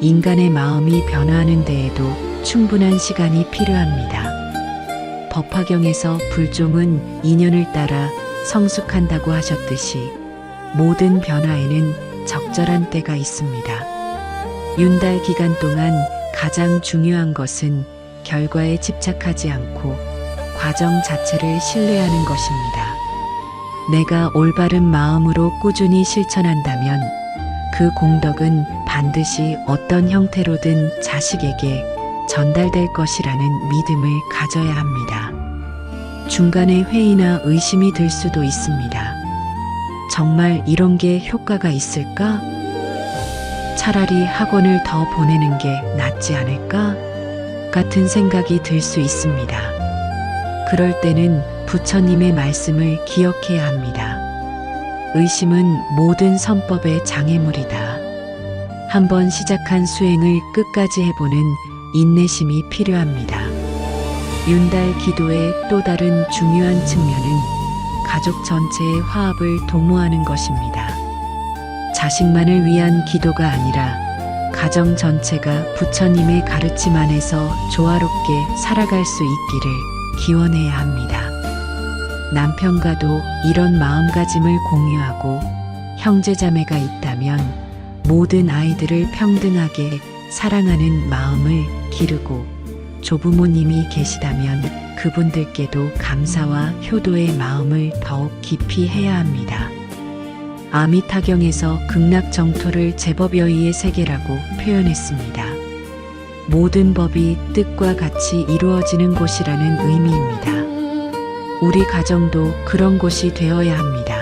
인간의 마음이 변화하는 데에도 충분한 시간이 필요합니다. 법화경에서 불종은 인연을 따라 성숙한다고 하셨듯이 모든 변화에는 적절한 때가 있습니다. 윤달 기간 동안 가장 중요한 것은 결과에 집착하지 않고 과정 자체를 신뢰하는 것입니다. 내가 올바른 마음으로 꾸준히 실천한다면 그 공덕은 반드시 어떤 형태로든 자식에게 전달될 것이라는 믿음을 가져야 합니다. 중간에 회의나 의심이 들 수도 있습니다. 정말 이런 게 효과가 있을까? 차라리 학원을 더 보내는 게 낫지 않을까? 같은 생각이 들 수 있습니다. 그럴 때는 부처님의 말씀을 기억해야 합니다. 의심은 모든 선법의 장애물이다. 한번 시작한 수행을 끝까지 해보는 인내심이 필요합니다. 윤달 기도의 또 다른 중요한 측면은 가족 전체의 화합을 도모하는 것입니다. 자식만을 위한 기도가 아니라 가정 전체가 부처님의 가르침 안에서 조화롭게 살아갈 수 있기를 기원해야 합니다. 남편과도 이런 마음가짐을 공유하고 형제자매가 있다면 모든 아이들을 평등하게 사랑하는 마음을 기르고 조부모님이 계시다면 그분들께도 감사와 효도의 마음을 더욱 깊이 해야 합니다. 아미타경에서 극락정토를 제법여의의 세계라고 표현했습니다. 모든 법이 뜻과 같이 이루어지는 곳이라는 의미입니다. 우리 가정도 그런 곳이 되어야 합니다.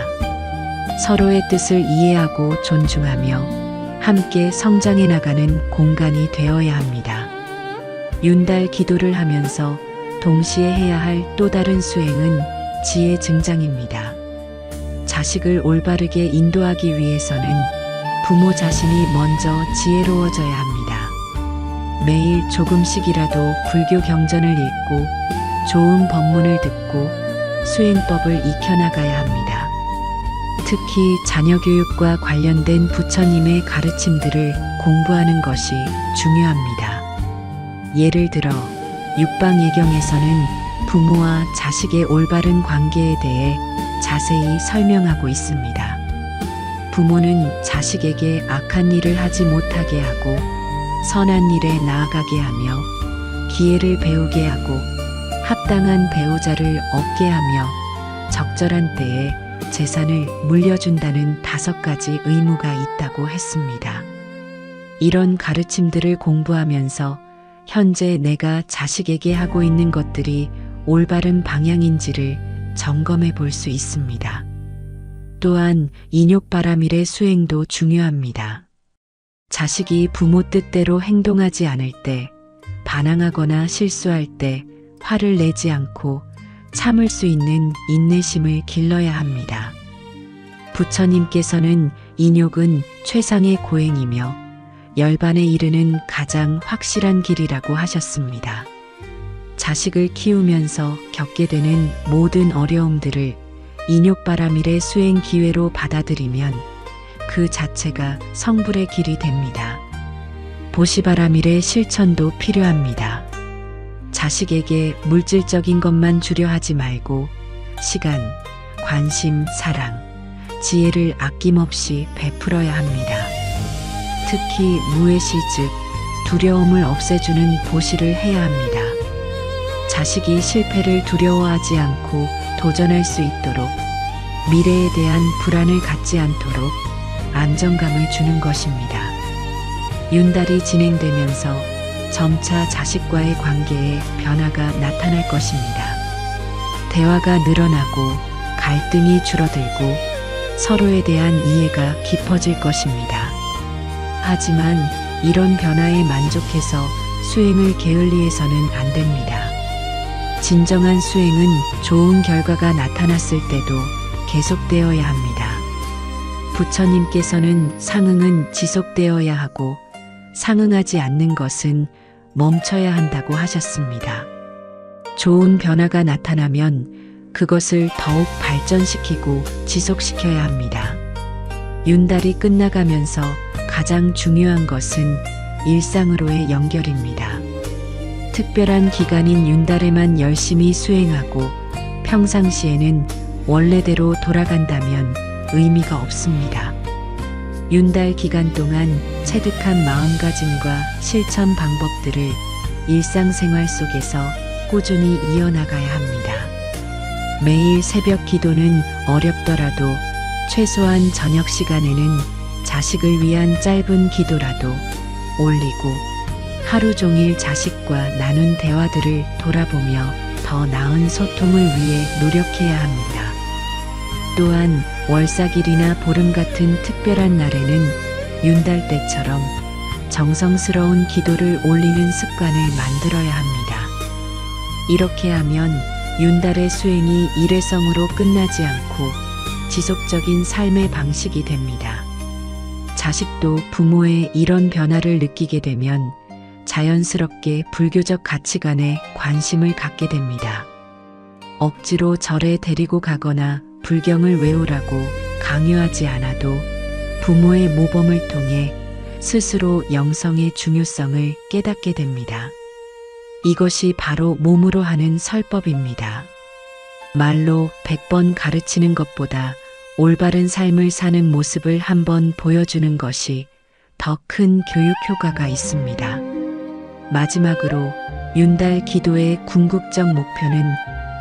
서로의 뜻을 이해하고 존중하며 함께 성장해 나가는 공간이 되어야 합니다. 윤달 기도를 하면서 동시에 해야 할 또 다른 수행은 지혜 증장입니다. 자식을 올바르게 인도하기 위해서는 부모 자신이 먼저 지혜로워져야 합니다. 매일 조금씩이라도 불교 경전을 읽고 좋은 법문을 듣고 수행법을 익혀나가야 합니다. 특히 자녀 교육과 관련된 부처님의 가르침들을 공부하는 것이 중요합니다. 예를 들어 육방예경에서는 부모와 자식의 올바른 관계에 대해 자세히 설명하고 있습니다. 부모는 자식에게 악한 일을 하지 못하게 하고 선한 일에 나아가게 하며 기회를 배우게 하고 합당한 배우자를 얻게 하며 적절한 때에 재산을 물려준다는 5가지 의무가 있다고 했습니다. 이런 가르침들을 공부하면서 현재 내가 자식에게 하고 있는 것들이 올바른 방향인지를 점검해 볼 수 있습니다. 또한 인욕바라밀의 수행도 중요합니다. 자식이 부모 뜻대로 행동하지 않을 때, 반항하거나 실수할 때 화를 내지 않고 참을 수 있는 인내심을 길러야 합니다. 부처님께서는 인욕은 최상의 고행이며 열반에 이르는 가장 확실한 길이라고 하셨습니다. 자식을 키우면서 겪게 되는 모든 어려움들을 인욕바라밀의 수행 기회로 받아들이면 그 자체가 성불의 길이 됩니다. 보시바라밀의 실천도 필요합니다. 자식에게 물질적인 것만 주려 하지 말고 시간, 관심, 사랑, 지혜를 아낌없이 베풀어야 합니다. 특히 무해시 즉 두려움을 없애주는 보시를 해야 합니다. 자식이 실패를 두려워하지 않고 도전할 수 있도록 미래에 대한 불안을 갖지 않도록 안정감을 주는 것입니다. 윤달이 진행되면서 점차 자식과의 관계에 변화가 나타날 것입니다. 대화가 늘어나고 갈등이 줄어들고 서로에 대한 이해가 깊어질 것입니다. 하지만 이런 변화에 만족해서 수행을 게을리해서는 안 됩니다. 진정한 수행은 좋은 결과가 나타났을 때도 계속되어야 합니다. 부처님께서는 상응은 지속되어야 하고 상응하지 않는 것은 멈춰야 한다고 하셨습니다. 좋은 변화가 나타나면 그것을 더욱 발전시키고 지속시켜야 합니다. 윤달이 끝나가면서 가장 중요한 것은 일상으로의 연결입니다. 특별한 기간인 윤달에만 열심히 수행하고 평상시에는 원래대로 돌아간다면 의미가 없습니다. 윤달 기간 동안 체득한 마음가짐과 실천 방법들을 일상생활 속에서 꾸준히 이어나가야 합니다. 매일 새벽 기도는 어렵더라도 최소한 저녁 시간에는 자식을 위한 짧은 기도라도 올리고 하루 종일 자식과 나눈 대화들을 돌아보며 더 나은 소통을 위해 노력해야 합니다. 또한 월삭일이나 보름 같은 특별한 날에는 윤달 때처럼 정성스러운 기도를 올리는 습관을 만들어야 합니다. 이렇게 하면 윤달의 수행이 일회성으로 끝나지 않고 지속적인 삶의 방식이 됩니다. 자식도 부모의 이런 변화를 느끼게 되면 자연스럽게 불교적 가치관에 관심을 갖게 됩니다. 억지로 절에 데리고 가거나 불경을 외우라고 강요하지 않아도 부모의 모범을 통해 스스로 영성의 중요성을 깨닫게 됩니다. 이것이 바로 몸으로 하는 설법입니다. 말로 100번 가르치는 것보다 올바른 삶을 사는 모습을 한번 보여주는 것이 더 큰 교육 효과가 있습니다. 마지막으로 윤달 기도의 궁극적 목표는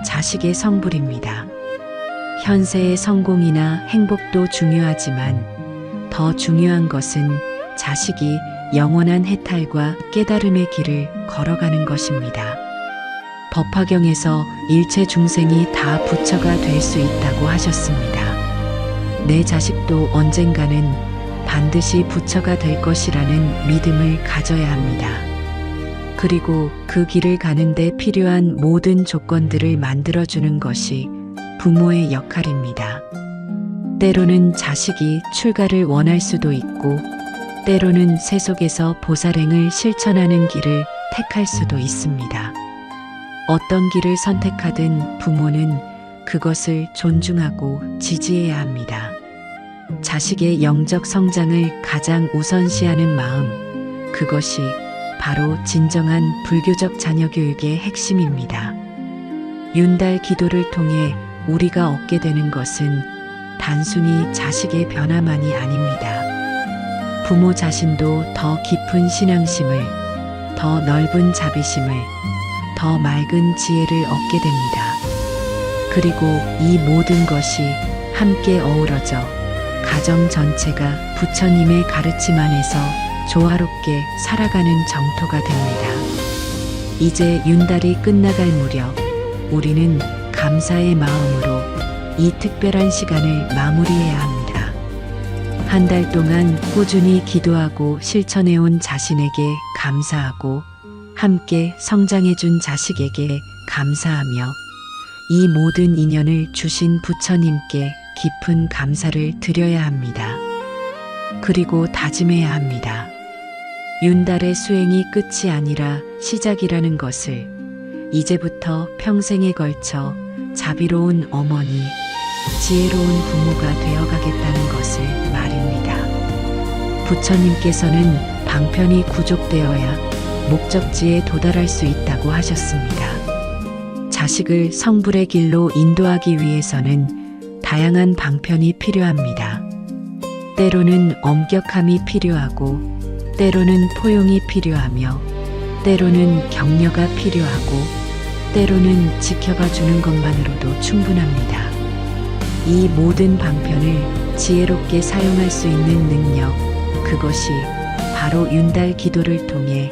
자식의 성불입니다. 현세의 성공이나 행복도 중요하지만 더 중요한 것은 자식이 영원한 해탈과 깨달음의 길을 걸어가는 것입니다. 법화경에서 일체 중생이 다 부처가 될 수 있다고 하셨습니다. 내 자식도 언젠가는 반드시 부처가 될 것이라는 믿음을 가져야 합니다. 그리고 그 길을 가는데 필요한 모든 조건들을 만들어주는 것이 부모의 역할입니다. 때로는 자식이 출가를 원할 수도 있고, 때로는 세속에서 보살행을 실천하는 길을 택할 수도 있습니다. 어떤 길을 선택하든 부모는 그것을 존중하고 지지해야 합니다. 자식의 영적 성장을 가장 우선시하는 마음, 그것이 바로 진정한 불교적 자녀 교육의 핵심입니다. 윤달 기도를 통해 우리가 얻게 되는 것은 단순히 자식의 변화만이 아닙니다. 부모 자신도 더 깊은 신앙심을, 더 넓은 자비심을, 더 맑은 지혜를 얻게 됩니다. 그리고 이 모든 것이 함께 어우러져 가정 전체가 부처님의 가르침 안에서 조화롭게 살아가는 정토가 됩니다. 이제 윤달이 끝나갈 무렵 우리는 감사의 마음으로 이 특별한 시간을 마무리해야 합니다. 한 달 동안 꾸준히 기도하고 실천해온 자신에게 감사하고 함께 성장해준 자식에게 감사하며 이 모든 인연을 주신 부처님께 깊은 감사를 드려야 합니다. 그리고 다짐해야 합니다. 윤달의 수행이 끝이 아니라 시작이라는 것을 이제부터 평생에 걸쳐 자비로운 어머니, 지혜로운 부모가 되어가겠다는 것을 말입니다. 부처님께서는 방편이 구족되어야 목적지에 도달할 수 있다고 하셨습니다. 자식을 성불의 길로 인도하기 위해서는 다양한 방편이 필요합니다. 때로는 엄격함이 필요하고, 때로는 포용이 필요하며, 때로는 격려가 필요하고, 때로는 지켜봐 주는 것만으로도 충분합니다. 이 모든 방편을 지혜롭게 사용할 수 있는 능력, 그것이 바로 윤달 기도를 통해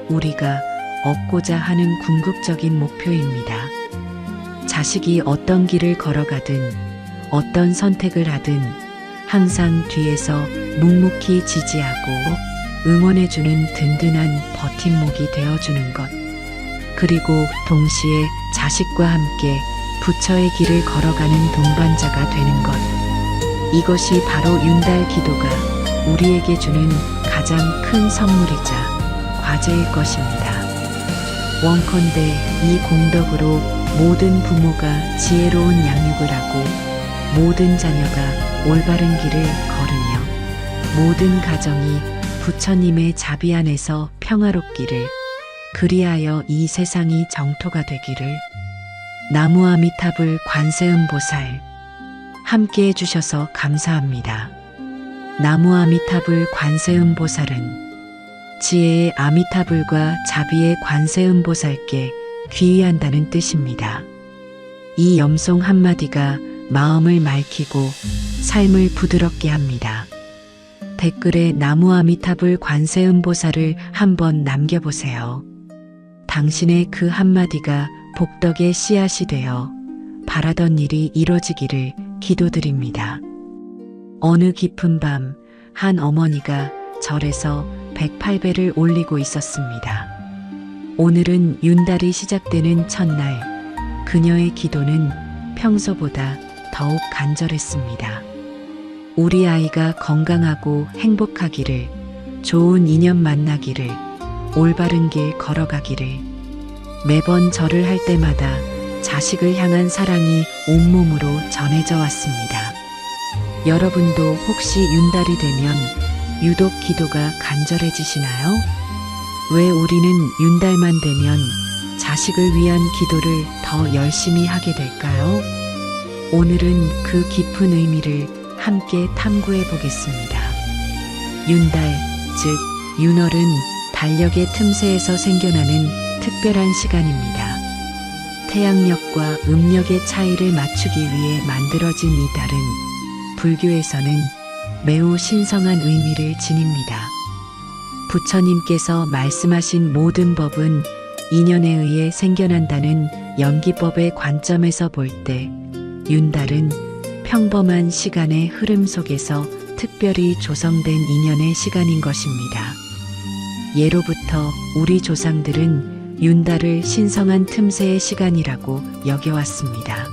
우리가 얻고자 하는 궁극적인 목표입니다. 자식이 어떤 길을 걸어가든 어떤 선택을 하든 항상 뒤에서 묵묵히 지지하고 응원해주는 든든한 버팀목이 되어주는 것. 그리고 동시에 자식과 함께 부처의 길을 걸어가는 동반자가 되는 것. 이것이 바로 윤달 기도가 우리에게 주는 가장 큰 선물이자 과제일 것입니다. 원컨대 이 공덕으로 모든 부모가 지혜로운 양육을 하고 모든 자녀가 올바른 길을 걸으며 모든 가정이 부처님의 자비 안에서 평화롭기를, 그리하여 이 세상이 정토가 되기를. 나무 아미타불 관세음보살 함께 해주셔서 감사합니다. 나무 아미타불 관세음보살은 지혜의 아미타불과 자비의 관세음보살께 귀의한다는 뜻입니다. 이 염송 한마디가 마음을 맑히고 삶을 부드럽게 합니다. 댓글에 나무 아미타불 관세음보살을 한번 남겨보세요. 당신의 그 한마디가 복덕의 씨앗이 되어 바라던 일이 이뤄지기를 기도드립니다. 어느 깊은 밤, 한 어머니가 절에서 108배를 올리고 있었습니다. 오늘은 윤달이 시작되는 첫날, 그녀의 기도는 평소보다 더욱 간절했습니다. 우리 아이가 건강하고 행복하기를, 좋은 인연 만나기를, 올바른 길 걸어가기를. 매번 절을 할 때마다 자식을 향한 사랑이 온몸으로 전해져 왔습니다. 여러분도 혹시 윤달이 되면 유독 기도가 간절해지시나요? 왜 우리는 윤달만 되면 자식을 위한 기도를 더 열심히 하게 될까요? 오늘은 그 깊은 의미를 함께 탐구해 보겠습니다. 윤달, 즉 윤월은 달력의 틈새에서 생겨나는 특별한 시간입니다. 태양력과 음력의 차이를 맞추기 위해 만들어진 이 달은 불교에서는 매우 신성한 의미를 지닙니다. 부처님께서 말씀하신 모든 법은 인연에 의해 생겨난다는 연기법의 관점에서 볼 때 윤달은 평범한 시간의 흐름 속에서 특별히 조성된 인연의 시간인 것입니다. 예로부터 우리 조상들은 윤달을 신성한 틈새의 시간이라고 여겨왔습니다.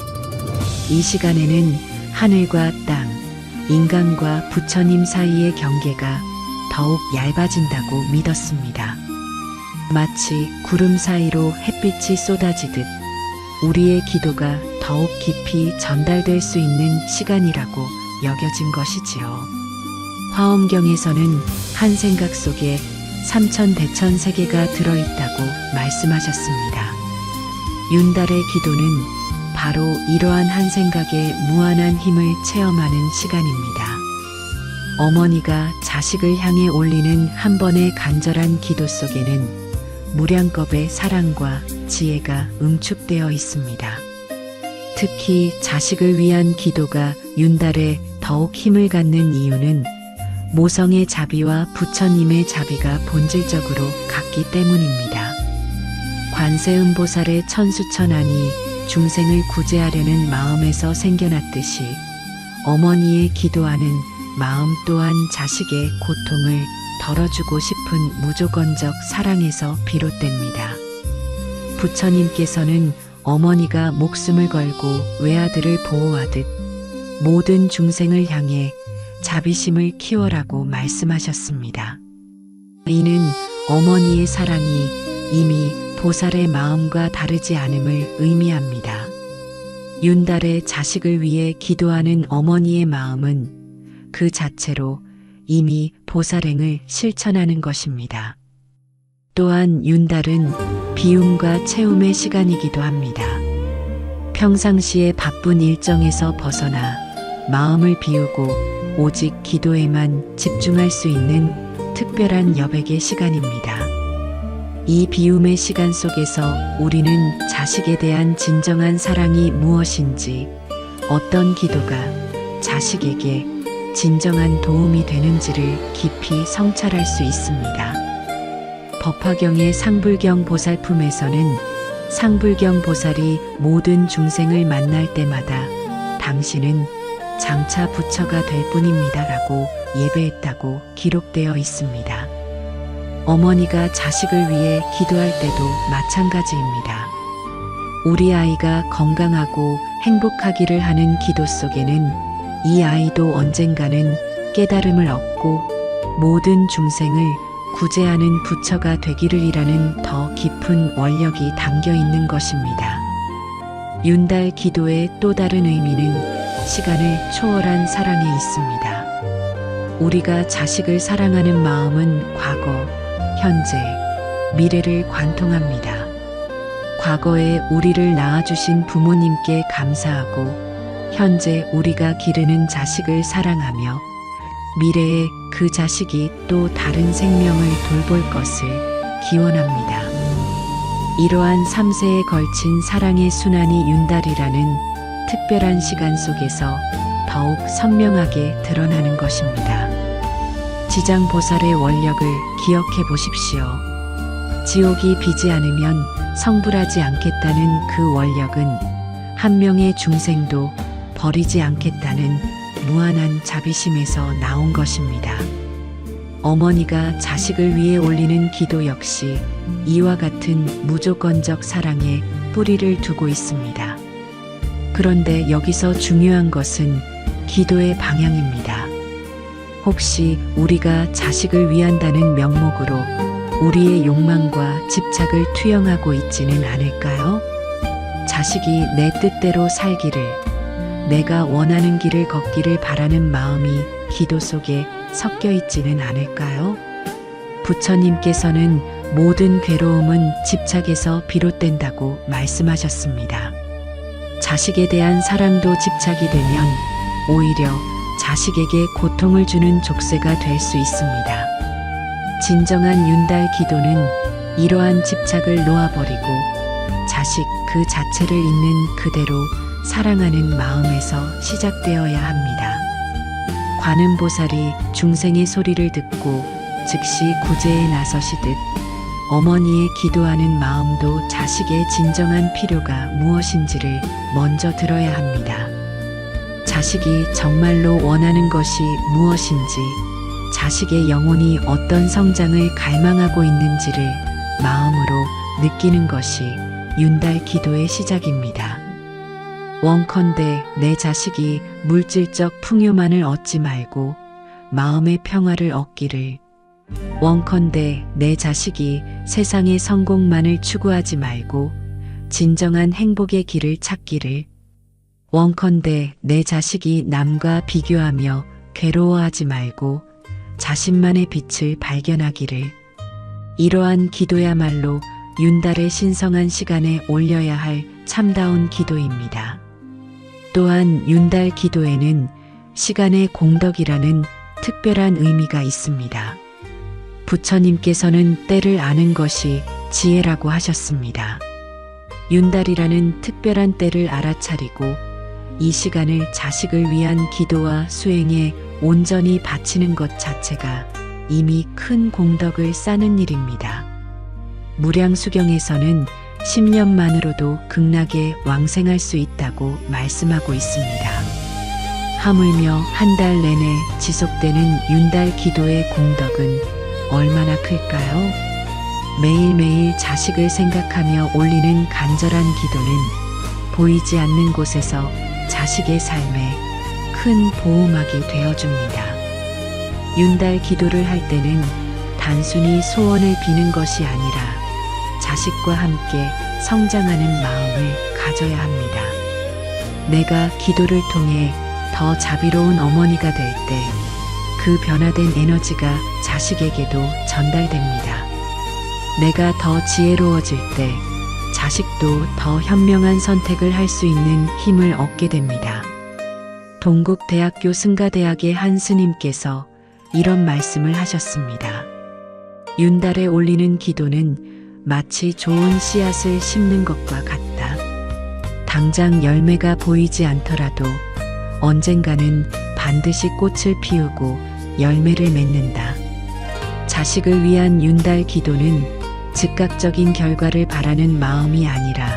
이 시간에는 하늘과 땅, 인간과 부처님 사이의 경계가 더욱 얇아진다고 믿었습니다. 마치 구름 사이로 햇빛이 쏟아지듯 우리의 기도가 더욱 깊이 전달될 수 있는 시간이라고 여겨진 것이지요. 화엄경에서는 한 생각 속에 삼천대천 세계가 들어있다고 말씀하셨습니다. 윤달의 기도는 바로 이러한 한 생각의 무한한 힘을 체험하는 시간입니다. 어머니가 자식을 향해 올리는 한 번의 간절한 기도 속에는 무량겁의 사랑과 지혜가 응축되어 있습니다. 특히 자식을 위한 기도가 윤달에 더욱 힘을 갖는 이유는 모성의 자비와 부처님의 자비가 본질적으로 같기 때문입니다. 관세음보살의 천수천안이 중생을 구제하려는 마음에서 생겨났듯이 어머니의 기도하는 마음 또한 자식의 고통을 덜어주고 싶은 무조건적 사랑에서 비롯됩니다. 부처님께서는 어머니가 목숨을 걸고 외아들을 보호하듯 모든 중생을 향해 자비심을 키워라고 말씀하셨습니다. 이는 어머니의 사랑이 이미 보살의 마음과 다르지 않음을 의미합니다. 윤달의 자식을 위해 기도하는 어머니의 마음은 그 자체로 이미 보살행을 실천하는 것입니다. 또한 윤달은 비움과 채움의 시간이기도 합니다. 평상시의 바쁜 일정에서 벗어나 마음을 비우고 오직 기도에만 집중할 수 있는 특별한 여백의 시간입니다. 이 비움의 시간 속에서 우리는 자식에 대한 진정한 사랑이 무엇인지, 어떤 기도가 자식에게 진정한 도움이 되는지를 깊이 성찰할 수 있습니다. 법화경의 상불경 보살품에서는 상불경 보살이 모든 중생을 만날 때마다 당신은 장차 부처가 될 뿐입니다 라고 예배했다고 기록되어 있습니다. 어머니가 자식을 위해 기도할 때도 마찬가지입니다. 우리 아이가 건강하고 행복하기를 하는 기도 속에는 이 아이도 언젠가는 깨달음을 얻고 모든 중생을 구제하는 부처가 되기를이라는 더 깊은 원력이 담겨 있는 것입니다. 윤달 기도의 또 다른 의미는 시간을 초월한 사랑에 있습니다. 우리가 자식을 사랑하는 마음은 과거, 현재, 미래를 관통합니다. 과거에 우리를 낳아주신 부모님께 감사하고 현재 우리가 기르는 자식을 사랑하며 미래에 그 자식이 또 다른 생명을 돌볼 것을 기원합니다. 이러한 3세에 걸친 사랑의 순환이 윤달이라는 특별한 시간 속에서 더욱 선명하게 드러나는 것입니다. 지장보살의 원력을 기억해 보십시오. 지옥이 비지 않으면 성불하지 않겠다는 그 원력은 한 명의 중생도 버리지 않겠다는 무한한 자비심에서 나온 것입니다. 어머니가 자식을 위해 올리는 기도 역시 이와 같은 무조건적 사랑에 뿌리를 두고 있습니다. 그런데 여기서 중요한 것은 기도의 방향입니다. 혹시 우리가 자식을 위한다는 명목으로 우리의 욕망과 집착을 투영하고 있지는 않을까요? 자식이 내 뜻대로 살기를, 내가 원하는 길을 걷기를 바라는 마음이 기도 속에 섞여 있지는 않을까요? 부처님께서는 모든 괴로움은 집착에서 비롯된다고 말씀하셨습니다. 자식에 대한 사랑도 집착이 되면 오히려 자식에게 고통을 주는 족쇄가 될 수 있습니다. 진정한 윤달 기도는 이러한 집착을 놓아버리고 자식 그 자체를 있는 그대로 사랑하는 마음에서 시작되어야 합니다. 관음보살이 중생의 소리를 듣고 즉시 구제에 나서시듯 어머니의 기도하는 마음도 자식의 진정한 필요가 무엇인지를 먼저 들어야 합니다. 자식이 정말로 원하는 것이 무엇인지, 자식의 영혼이 어떤 성장을 갈망하고 있는지를 마음으로 느끼는 것이 윤달 기도의 시작입니다. 원컨대 내 자식이 물질적 풍요만을 얻지 말고 마음의 평화를 얻기를. 원컨대 내 자식이 세상의 성공만을 추구하지 말고 진정한 행복의 길을 찾기를. 원컨대 내 자식이 남과 비교하며 괴로워하지 말고 자신만의 빛을 발견하기를. 이러한 기도야말로 윤달의 신성한 시간에 올려야 할 참다운 기도입니다. 또한 윤달 기도에는 시간의 공덕이라는 특별한 의미가 있습니다. 부처님께서는 때를 아는 것이 지혜라고 하셨습니다. 윤달이라는 특별한 때를 알아차리고 이 시간을 자식을 위한 기도와 수행에 온전히 바치는 것 자체가 이미 큰 공덕을 쌓는 일입니다. 무량수경에서는 10년만으로도 극락에 왕생할 수 있다고 말씀하고 있습니다. 하물며 한 달 내내 지속되는 윤달 기도의 공덕은 얼마나 클까요? 매일매일 자식을 생각하며 올리는 간절한 기도는 보이지 않는 곳에서 자식의 삶에 큰 보호막이 되어줍니다. 윤달 기도를 할 때는 단순히 소원을 비는 것이 아니라 자식과 함께 성장하는 마음을 가져야 합니다. 내가 기도를 통해 더 자비로운 어머니가 될 때 그 변화된 에너지가 자식에게도 전달됩니다. 내가 더 지혜로워질 때 자식도 더 현명한 선택을 할 수 있는 힘을 얻게 됩니다. 동국대학교 승가대학의 한 스님께서 이런 말씀을 하셨습니다. 윤달에 올리는 기도는 마치 좋은 씨앗을 심는 것과 같다. 당장 열매가 보이지 않더라도 언젠가는 반드시 꽃을 피우고 열매를 맺는다. 자식을 위한 윤달 기도는 즉각적인 결과를 바라는 마음이 아니라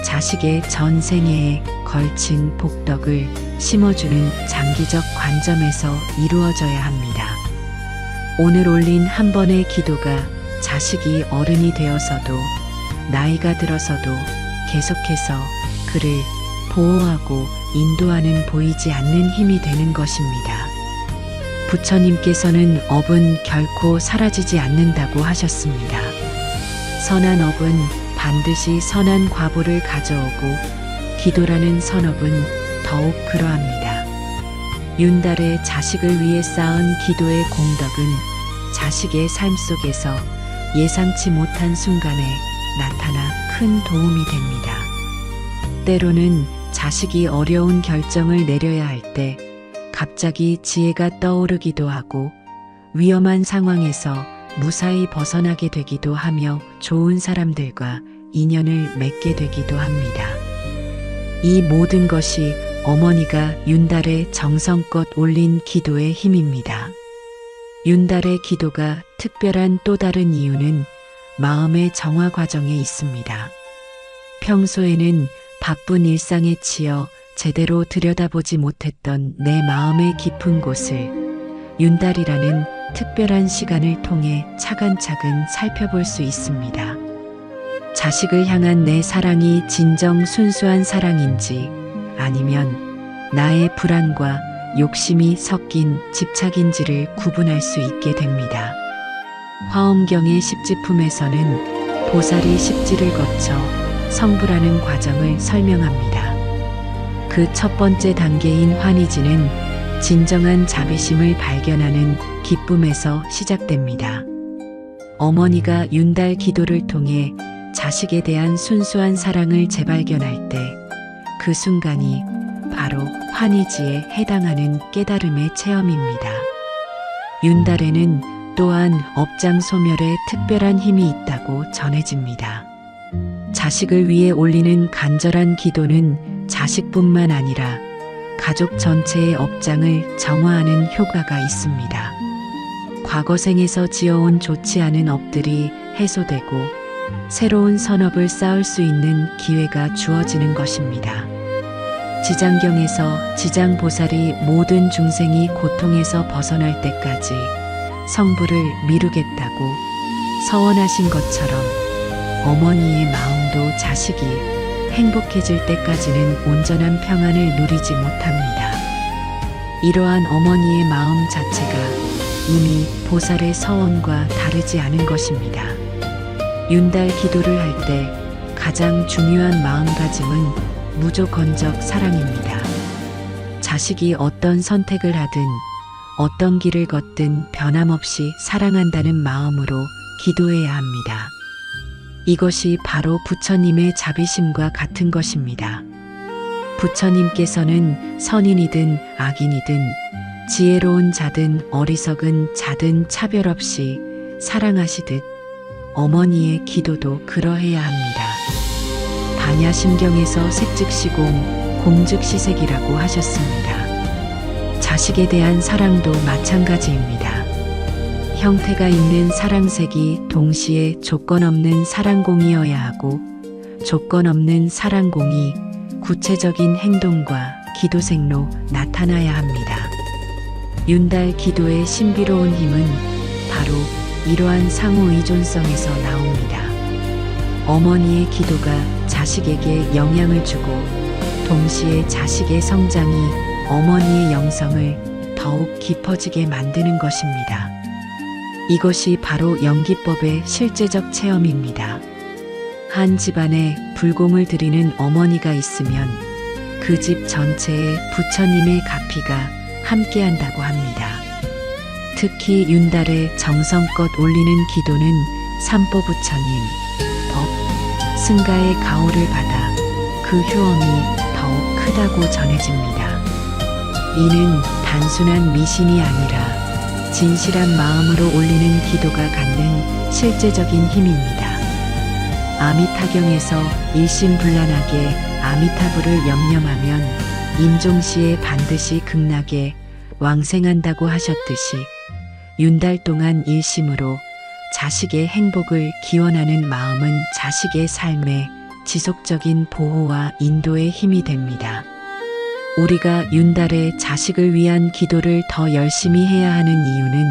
자식의 전 생애에 걸친 복덕을 심어주는 장기적 관점에서 이루어져야 합니다. 오늘 올린 한 번의 기도가 자식이 어른이 되어서도 나이가 들어서도 계속해서 그를 보호하고 인도하는 보이지 않는 힘이 되는 것입니다. 부처님께서는 업은 결코 사라지지 않는다고 하셨습니다. 선한 업은 반드시 선한 과보를 가져오고 기도라는 선업은 더욱 그러합니다. 윤달에 자식을 위해 쌓은 기도의 공덕은 자식의 삶 속에서 예상치 못한 순간에 나타나 큰 도움이 됩니다. 때로는 자식이 어려운 결정을 내려야 할 때 갑자기 지혜가 떠오르기도 하고 위험한 상황에서 무사히 벗어나게 되기도 하며 좋은 사람들과 인연을 맺게 되기도 합니다. 이 모든 것이 어머니가 윤달에 정성껏 올린 기도의 힘입니다. 윤달의 기도가 특별한 또 다른 이유는 마음의 정화 과정에 있습니다. 평소에는 바쁜 일상에 치여 제대로 들여다보지 못했던 내 마음의 깊은 곳을 윤달이라는 특별한 시간을 통해 차근차근 살펴볼 수 있습니다. 자식을 향한 내 사랑이 진정 순수한 사랑인지 아니면 나의 불안과 욕심이 섞인 집착인지를 구분할 수 있게 됩니다. 화엄경의 십지품에서는 보살이 십지를 거쳐 성불하는 과정을 설명합니다. 그 첫 번째 단계인 환희지는 진정한 자비심을 발견하는 기쁨에서 시작됩니다. 어머니가 윤달 기도를 통해 자식에 대한 순수한 사랑을 재발견할 때 그 순간이 바로 환희지에 해당하는 깨달음의 체험입니다. 윤달에는 또한 업장 소멸에 특별한 힘이 있다고 전해집니다. 자식을 위해 올리는 간절한 기도는 자식뿐만 아니라 가족 전체의 업장을 정화하는 효과가 있습니다. 과거 생에서 지어온 좋지 않은 업들이 해소되고 새로운 선업을 쌓을 수 있는 기회가 주어지는 것입니다. 지장경에서 지장보살이 모든 중생이 고통에서 벗어날 때까지 성부를 미루겠다고 서원하신 것처럼 어머니의 마음도 자식이 행복해질 때까지는 온전한 평안을 누리지 못합니다. 이러한 어머니의 마음 자체가 이미 보살의 서원과 다르지 않은 것입니다. 윤달 기도를 할 때 가장 중요한 마음가짐은 무조건적 사랑입니다. 자식이 어떤 선택을 하든 어떤 길을 걷든 변함없이 사랑한다는 마음으로 기도해야 합니다. 이것이 바로 부처님의 자비심과 같은 것입니다. 부처님께서는 선인이든 악인이든 지혜로운 자든 어리석은 자든 차별 없이 사랑하시듯 어머니의 기도도 그러해야 합니다. 반야심경에서 색즉시공, 공즉시색이라고 하셨습니다. 자식에 대한 사랑도 마찬가지입니다. 형태가 있는 사랑색이 동시에 조건 없는 사랑공이어야 하고 조건 없는 사랑공이 구체적인 행동과 기도색로 나타나야 합니다. 윤달 기도의 신비로운 힘은 바로 이러한 상호의존성에서 나옵니다. 어머니의 기도가 자식에게 영향을 주고 동시에 자식의 성장이 어머니의 영성을 더욱 깊어지게 만드는 것입니다. 이것이 바로 연기법의 실제적 체험입니다. 한 집안에 불공을 드리는 어머니가 있으면 그 집 전체에 부처님의 가피가 함께한다고 합니다. 특히 윤달에 정성껏 올리는 기도는 삼보부처님, 법, 승가의 가호를 받아 그 효험이 더욱 크다고 전해집니다. 이는 단순한 미신이 아니라 진실한 마음으로 올리는 기도가 갖는 실제적인 힘입니다. 아미타경에서 일심불란하게 아미타불을 염념하면 임종시에 반드시 극락에 왕생한다고 하셨듯이 윤달 동안 일심으로 자식의 행복을 기원하는 마음은 자식의 삶에 지속적인 보호와 인도의 힘이 됩니다. 우리가 윤달에 자식을 위한 기도를 더 열심히 해야 하는 이유는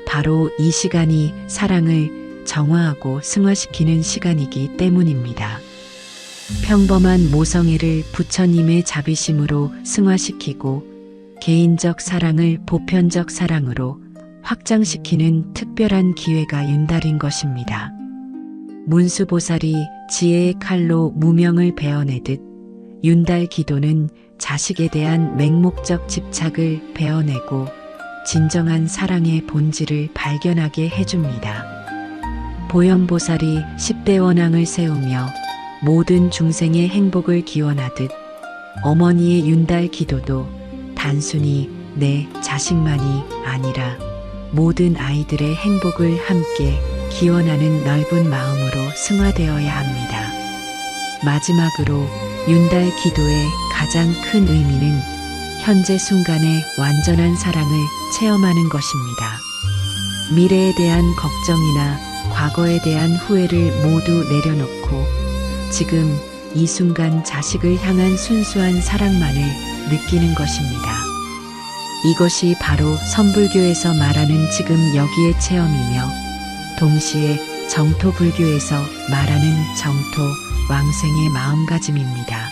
바로 이 시간이 사랑을 정화하고 승화시키는 시간이기 때문입니다. 평범한 모성애를 부처님의 자비심으로 승화시키고 개인적 사랑을 보편적 사랑으로 확장시키는 특별한 기회가 윤달인 것입니다. 문수보살이 지혜의 칼로 무명을 베어내듯 윤달 기도는 자식에 대한 맹목적 집착을 베어내고 진정한 사랑의 본질을 발견하게 해줍니다. 보현보살이 10대 원앙을 세우며 모든 중생의 행복을 기원하듯 어머니의 윤달 기도도 단순히 내 자식만이 아니라 모든 아이들의 행복을 함께 기원하는 넓은 마음으로 승화되어야 합니다. 마지막으로 윤달 기도의 가장 큰 의미는 현재 순간의 완전한 사랑을 체험하는 것입니다. 미래에 대한 걱정이나 과거에 대한 후회를 모두 내려놓고 지금 이 순간 자식을 향한 순수한 사랑만을 느끼는 것입니다. 이것이 바로 선불교에서 말하는 지금 여기의 체험이며 동시에 정토불교에서 말하는 정토 왕생의 마음가짐입니다.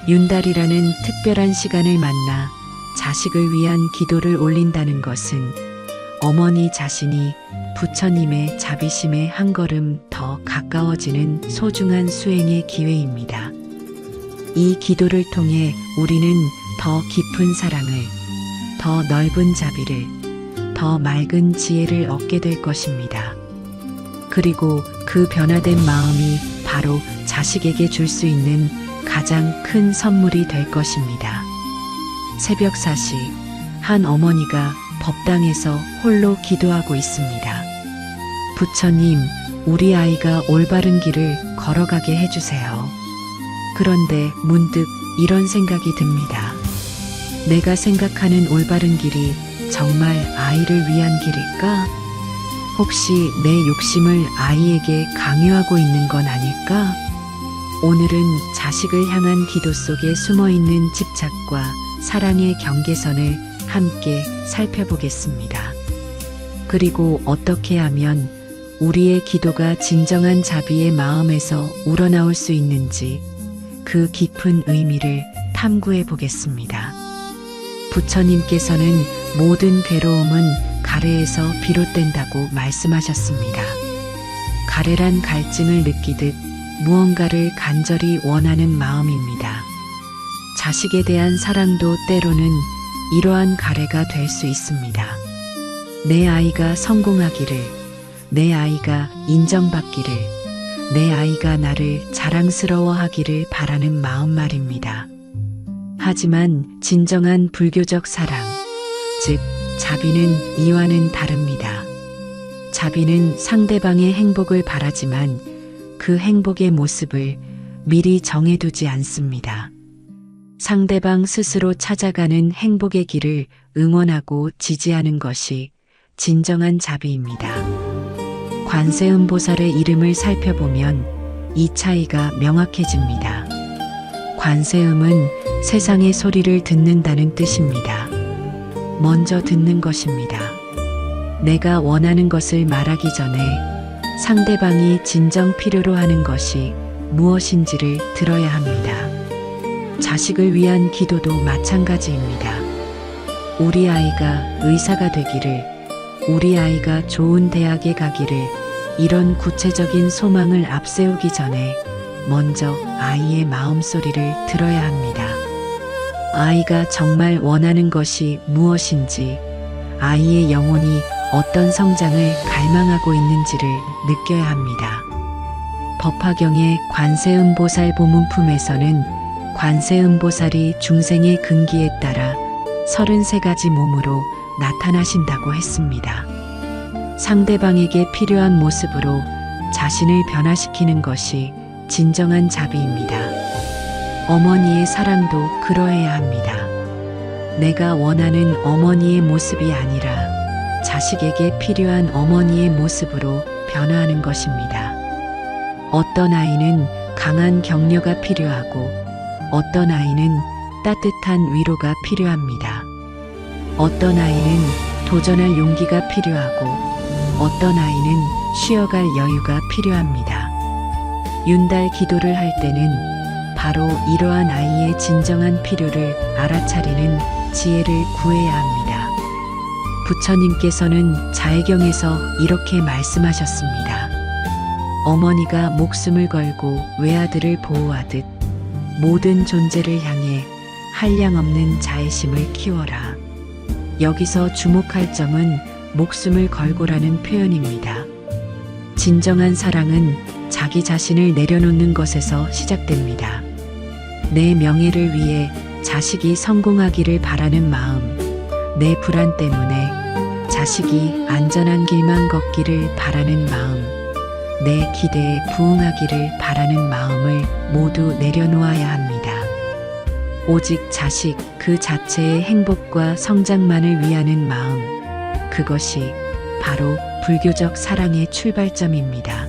윤달이라는 특별한 시간을 만나 자식을 위한 기도를 올린다는 것은 어머니 자신이 부처님의 자비심에 한 걸음 더 가까워지는 소중한 수행의 기회입니다. 이 기도를 통해 우리는 더 깊은 사랑을, 더 넓은 자비를, 더 맑은 지혜를 얻게 될 것입니다. 그리고 그 변화된 마음이 바로 자식에게 줄 수 있는 가장 큰 선물이 될 것입니다. 새벽 4시, 한 어머니가 법당에서 홀로 기도하고 있습니다. 부처님, 우리 아이가 올바른 길을 걸어가게 해주세요. 그런데 문득 이런 생각이 듭니다. 내가 생각하는 올바른 길이 정말 아이를 위한 길일까? 혹시 내 욕심을 아이에게 강요하고 있는 건 아닐까? 오늘은 자식을 향한 기도 속에 숨어 있는 집착과 사랑의 경계선을 함께 살펴보겠습니다. 그리고 어떻게 하면 우리의 기도가 진정한 자비의 마음에서 우러나올 수 있는지 그 깊은 의미를 탐구해 보겠습니다. 부처님께서는 모든 괴로움은 가래에서 비롯된다고 말씀하셨습니다. 가래란 갈증을 느끼듯 무언가를 간절히 원하는 마음입니다. 자식에 대한 사랑도 때로는 이러한 가래가 될 수 있습니다. 내 아이가 성공하기를, 내 아이가 인정받기를, 내 아이가 나를 자랑스러워하기를 바라는 마음 말입니다. 하지만 진정한 불교적 사랑, 즉 자비는 이와는 다릅니다. 자비는 상대방의 행복을 바라지만 그 행복의 모습을 미리 정해두지 않습니다. 상대방 스스로 찾아가는 행복의 길을 응원하고 지지하는 것이 진정한 자비입니다. 관세음보살의 이름을 살펴보면 이 차이가 명확해집니다. 관세음은 세상의 소리를 듣는다는 뜻입니다. 먼저 듣는 것입니다. 내가 원하는 것을 말하기 전에 상대방이 진정 필요로 하는 것이 무엇인지를 들어야 합니다. 자식을 위한 기도도 마찬가지입니다. 우리 아이가 의사가 되기를, 우리 아이가 좋은 대학에 가기를, 이런 구체적인 소망을 앞세우기 전에 먼저 아이의 마음소리를 들어야 합니다. 아이가 정말 원하는 것이 무엇인지, 아이의 영혼이 어떤 성장을 갈망하고 있는지를 느껴야 합니다. 법화경의 관세음보살 보문품에서는 관세음보살이 중생의 근기에 따라 33가지 몸으로 나타나신다고 했습니다. 상대방에게 필요한 모습으로 자신을 변화시키는 것이 진정한 자비입니다. 어머니의 사랑도 그러해야 합니다. 내가 원하는 어머니의 모습이 아니라 자식에게 필요한 어머니의 모습으로 변화하는 것입니다. 어떤 아이는 강한 격려가 필요하고 어떤 아이는 따뜻한 위로가 필요합니다. 어떤 아이는 도전할 용기가 필요하고 어떤 아이는 쉬어갈 여유가 필요합니다. 윤달 기도를 할 때는 바로 이러한 아이의 진정한 필요를 알아차리는 지혜를 구해야 합니다. 부처님께서는 자애경에서 이렇게 말씀하셨습니다. 어머니가 목숨을 걸고 외아들을 보호하듯 모든 존재를 향해 한량없는 자애심을 키워라. 여기서 주목할 점은 목숨을 걸고라는 표현입니다. 진정한 사랑은 자기 자신을 내려놓는 것에서 시작됩니다. 내 명예를 위해 자식이 성공하기를 바라는 마음, 내 불안 때문에 자식이 안전한 길만 걷기를 바라는 마음, 내 기대에 부응하기를 바라는 마음을 모두 내려놓아야 합니다. 오직 자식 그 자체의 행복과 성장만을 위하는 마음, 그것이 바로 불교적 사랑의 출발점입니다.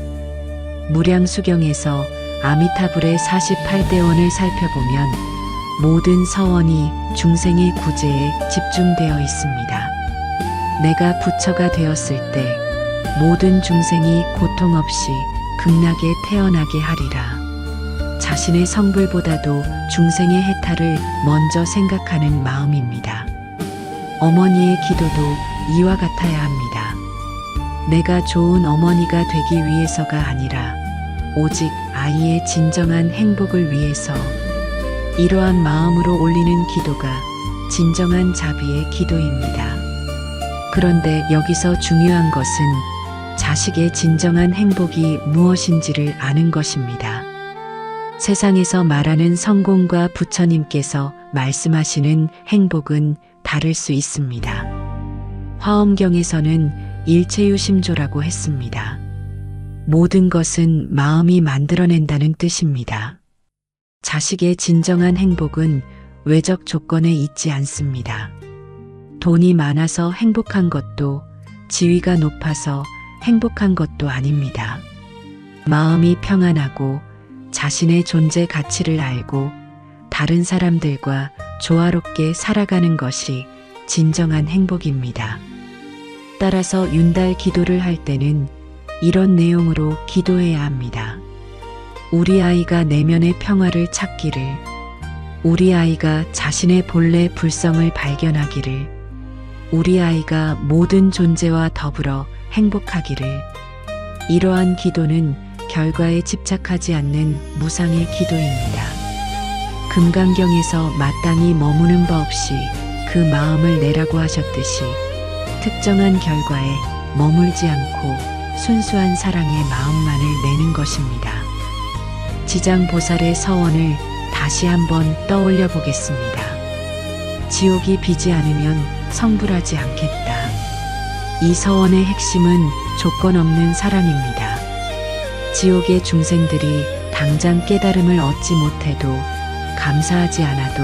무량수경에서 아미타불의 48대원을 살펴보면 모든 서원이 중생의 구제에 집중되어 있습니다. 내가 부처가 되었을 때 모든 중생이 고통 없이 극락에 태어나게 하리라. 자신의 성불보다도 중생의 해탈을 먼저 생각하는 마음입니다. 어머니의 기도도 이와 같아야 합니다. 내가 좋은 어머니가 되기 위해서가 아니라 오직 아이의 진정한 행복을 위해서, 이러한 마음으로 올리는 기도가 진정한 자비의 기도입니다. 그런데 여기서 중요한 것은 자식의 진정한 행복이 무엇인지를 아는 것입니다. 세상에서 말하는 성공과 부처님께서 말씀하시는 행복은 다를 수 있습니다. 화엄경에서는 일체유심조라고 했습니다. 모든 것은 마음이 만들어낸다는 뜻입니다. 자식의 진정한 행복은 외적 조건에 있지 않습니다. 돈이 많아서 행복한 것도, 지위가 높아서 행복한 것도 아닙니다. 마음이 평안하고 자신의 존재 가치를 알고 다른 사람들과 조화롭게 살아가는 것이 진정한 행복입니다. 따라서 윤달 기도를 할 때는 이런 내용으로 기도해야 합니다. 우리 아이가 내면의 평화를 찾기를, 우리 아이가 자신의 본래 불성을 발견하기를, 우리 아이가 모든 존재와 더불어 행복하기를. 이러한 기도는 결과에 집착하지 않는 무상의 기도입니다. 금강경에서 마땅히 머무는 바 없이 그 마음을 내라고 하셨듯이 특정한 결과에 머물지 않고 순수한 사랑의 마음만을 내는 것입니다. 지장보살의 서원을 다시 한번 떠올려 보겠습니다. 지옥이 비지 않으면 성불하지 않겠다. 이 서원의 핵심은 조건 없는 사랑입니다. 지옥의 중생들이 당장 깨달음을 얻지 못해도, 감사하지 않아도,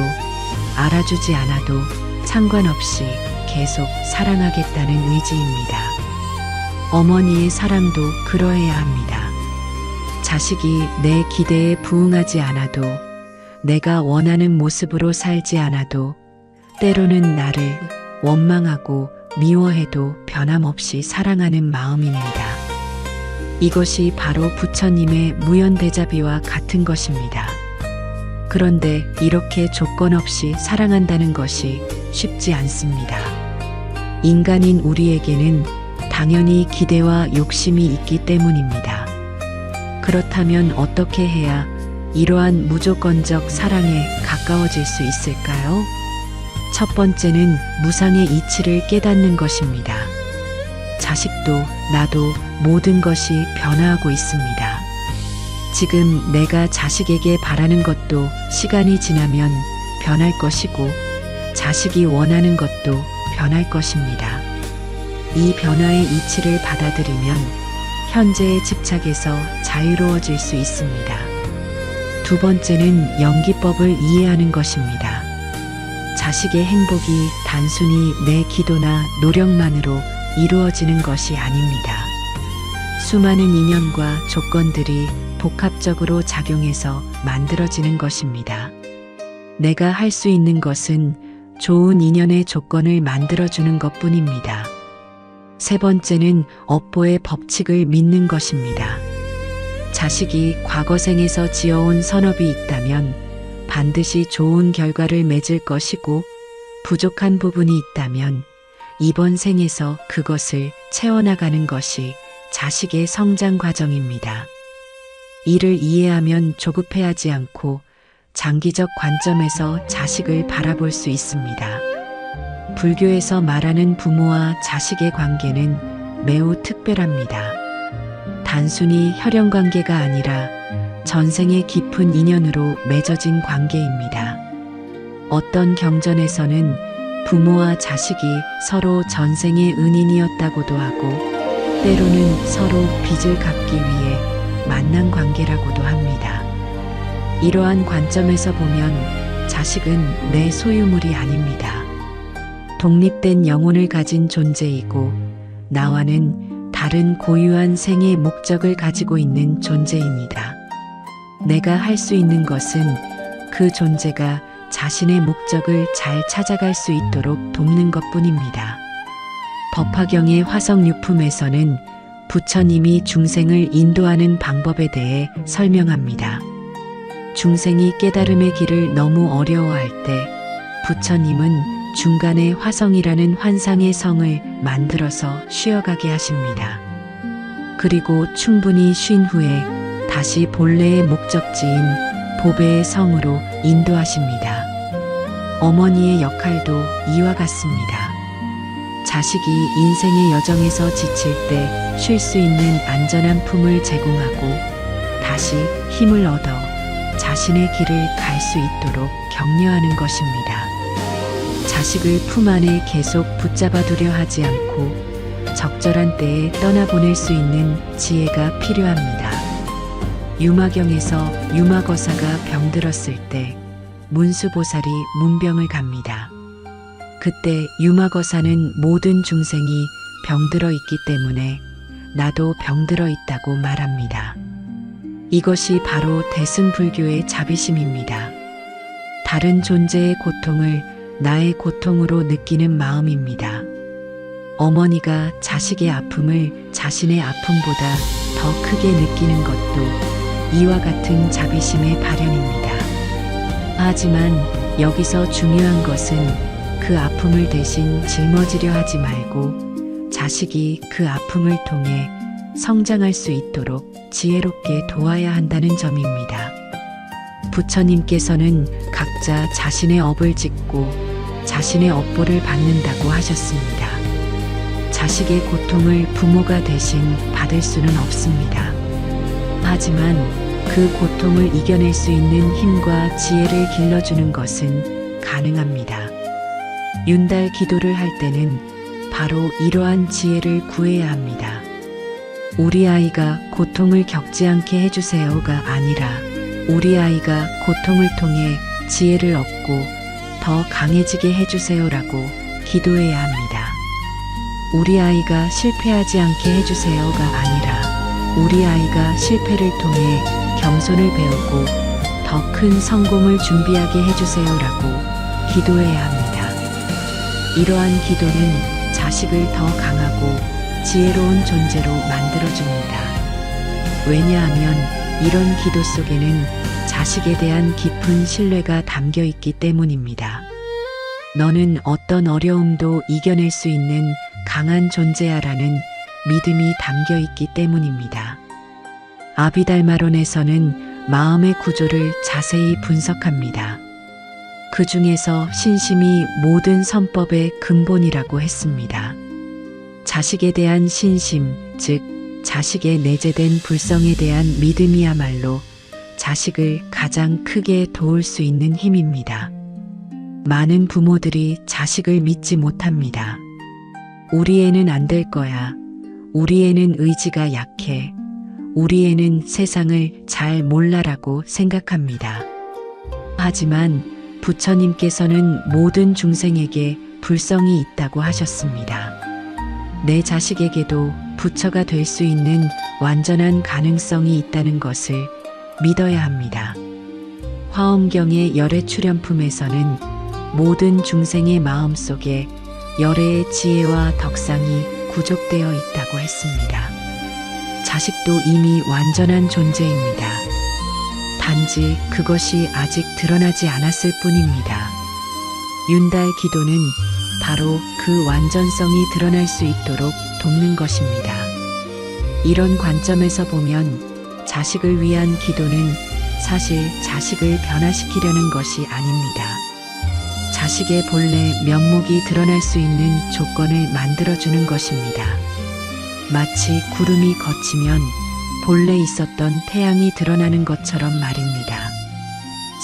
알아주지 않아도 상관없이 계속 사랑하겠다는 의지입니다. 어머니의 사랑도 그러해야 합니다. 자식이 내 기대에 부응하지 않아도, 내가 원하는 모습으로 살지 않아도, 때로는 나를 원망하고 미워해도 변함없이 사랑하는 마음입니다. 이것이 바로 부처님의 무연대자비와 같은 것입니다. 그런데 이렇게 조건 없이 사랑한다는 것이 쉽지 않습니다. 인간인 우리에게는 당연히 기대와 욕심이 있기 때문입니다. 그렇다면 어떻게 해야 이러한 무조건적 사랑에 가까워질 수 있을까요? 첫 번째는 무상의 이치를 깨닫는 것입니다. 자식도 나도 모든 것이 변화하고 있습니다. 지금 내가 자식에게 바라는 것도 시간이 지나면 변할 것이고, 자식이 원하는 것도 변할 것입니다. 이 변화의 이치를 받아들이면 현재의 집착에서 자유로워질 수 있습니다. 두 번째는 연기법을 이해하는 것입니다. 자식의 행복이 단순히 내 기도나 노력만으로 이루어지는 것이 아닙니다. 수많은 인연과 조건들이 복합적으로 작용해서 만들어지는 것입니다. 내가 할 수 있는 것은 좋은 인연의 조건을 만들어주는 것뿐입니다. 세 번째는 업보의 법칙을 믿는 것입니다. 자식이 과거생에서 지어온 선업이 있다면 반드시 좋은 결과를 맺을 것이고, 부족한 부분이 있다면 이번 생에서 그것을 채워나가는 것이 자식의 성장 과정입니다. 이를 이해하면 조급해하지 않고 장기적 관점에서 자식을 바라볼 수 있습니다. 불교에서 말하는 부모와 자식의 관계는 매우 특별합니다. 단순히 혈연 관계가 아니라 전생의 깊은 인연으로 맺어진 관계입니다. 어떤 경전에서는 부모와 자식이 서로 전생의 은인이었다고도 하고, 때로는 서로 빚을 갚기 위해 만난 관계라고도 합니다. 이러한 관점에서 보면 자식은 내 소유물이 아닙니다. 독립된 영혼을 가진 존재이고, 나와는 다른 고유한 생의 목적을 가지고 있는 존재입니다. 내가 할 수 있는 것은 그 존재가 자신의 목적을 잘 찾아갈 수 있도록 돕는 것뿐입니다. 법화경의 화성유품에서는 부처님이 중생을 인도하는 방법에 대해 설명합니다. 중생이 깨달음의 길을 너무 어려워할 때 부처님은 중간에 화성이라는 환상의 성을 만들어서 쉬어가게 하십니다. 그리고 충분히 쉰 후에 다시 본래의 목적지인 보배의 성으로 인도하십니다. 어머니의 역할도 이와 같습니다. 자식이 인생의 여정에서 지칠 때 쉴 수 있는 안전한 품을 제공하고, 다시 힘을 얻어 자신의 길을 갈 수 있도록 격려하는 것입니다. 자식을 품 안에 계속 붙잡아두려 하지 않고 적절한 때에 떠나보낼 수 있는 지혜가 필요합니다. 유마경에서 유마거사가 병들었을 때 문수보살이 문병을 갑니다. 그때 유마거사는 모든 중생이 병들어 있기 때문에 나도 병들어 있다고 말합니다. 이것이 바로 대승불교의 자비심입니다. 다른 존재의 고통을 나의 고통으로 느끼는 마음입니다. 어머니가 자식의 아픔을 자신의 아픔보다 더 크게 느끼는 것도 이와 같은 자비심의 발현입니다. 하지만 여기서 중요한 것은 그 아픔을 대신 짊어지려 하지 말고 자식이 그 아픔을 통해 성장할 수 있도록 지혜롭게 도와야 한다는 점입니다. 부처님께서는 각자 자신의 업을 짓고 자신의 업보를 받는다고 하셨습니다. 자식의 고통을 부모가 대신 받을 수는 없습니다. 하지만 그 고통을 이겨낼 수 있는 힘과 지혜를 길러주는 것은 가능합니다. 윤달 기도를 할 때는 바로 이러한 지혜를 구해야 합니다. 우리 아이가 고통을 겪지 않게 해주세요가 아니라 우리 아이가 고통을 통해 지혜를 얻고 더 강해지게 해주세요라고 기도해야 합니다. 우리 아이가 실패하지 않게 해주세요가 아니라 우리 아이가 실패를 통해 겸손을 배우고 더 큰 성공을 준비하게 해주세요라고 기도해야 합니다. 이러한 기도는 자식을 더 강하고 지혜로운 존재로 만들어줍니다. 왜냐하면 이런 기도 속에는 자식에 대한 깊은 신뢰가 담겨 있기 때문입니다. 너는 어떤 어려움도 이겨낼 수 있는 강한 존재야라는 믿음이 담겨 있기 때문입니다. 아비달마론에서는 마음의 구조를 자세히 분석합니다. 그 중에서 신심이 모든 선법의 근본이라고 했습니다. 자식에 대한 신심, 즉 자식의 내재된 불성에 대한 믿음이야말로 자식을 가장 크게 도울 수 있는 힘입니다. 많은 부모들이 자식을 믿지 못합니다. 우리 애는 안 될 거야. 우리 애는 의지가 약해. 우리 애는 세상을 잘 몰라라고 생각합니다. 하지만 부처님께서는 모든 중생에게 불성이 있다고 하셨습니다. 내 자식에게도 부처가 될 수 있는 완전한 가능성이 있다는 것을 믿어야 합니다. 화엄경의 열애 출연품에서는 모든 중생의 마음속에 열애의 지혜와 덕상이 구족되어 있다고 했습니다. 자식도 이미 완전한 존재입니다. 단지 그것이 아직 드러나지 않았을 뿐입니다. 윤달 기도는 바로 그 완전성이 드러날 수 있도록 돕는 것입니다. 이런 관점에서 보면 자식을 위한 기도는 사실 자식을 변화시키려는 것이 아닙니다. 자식의 본래 면목이 드러날 수 있는 조건을 만들어주는 것입니다. 마치 구름이 걷히면 본래 있었던 태양이 드러나는 것처럼 말입니다.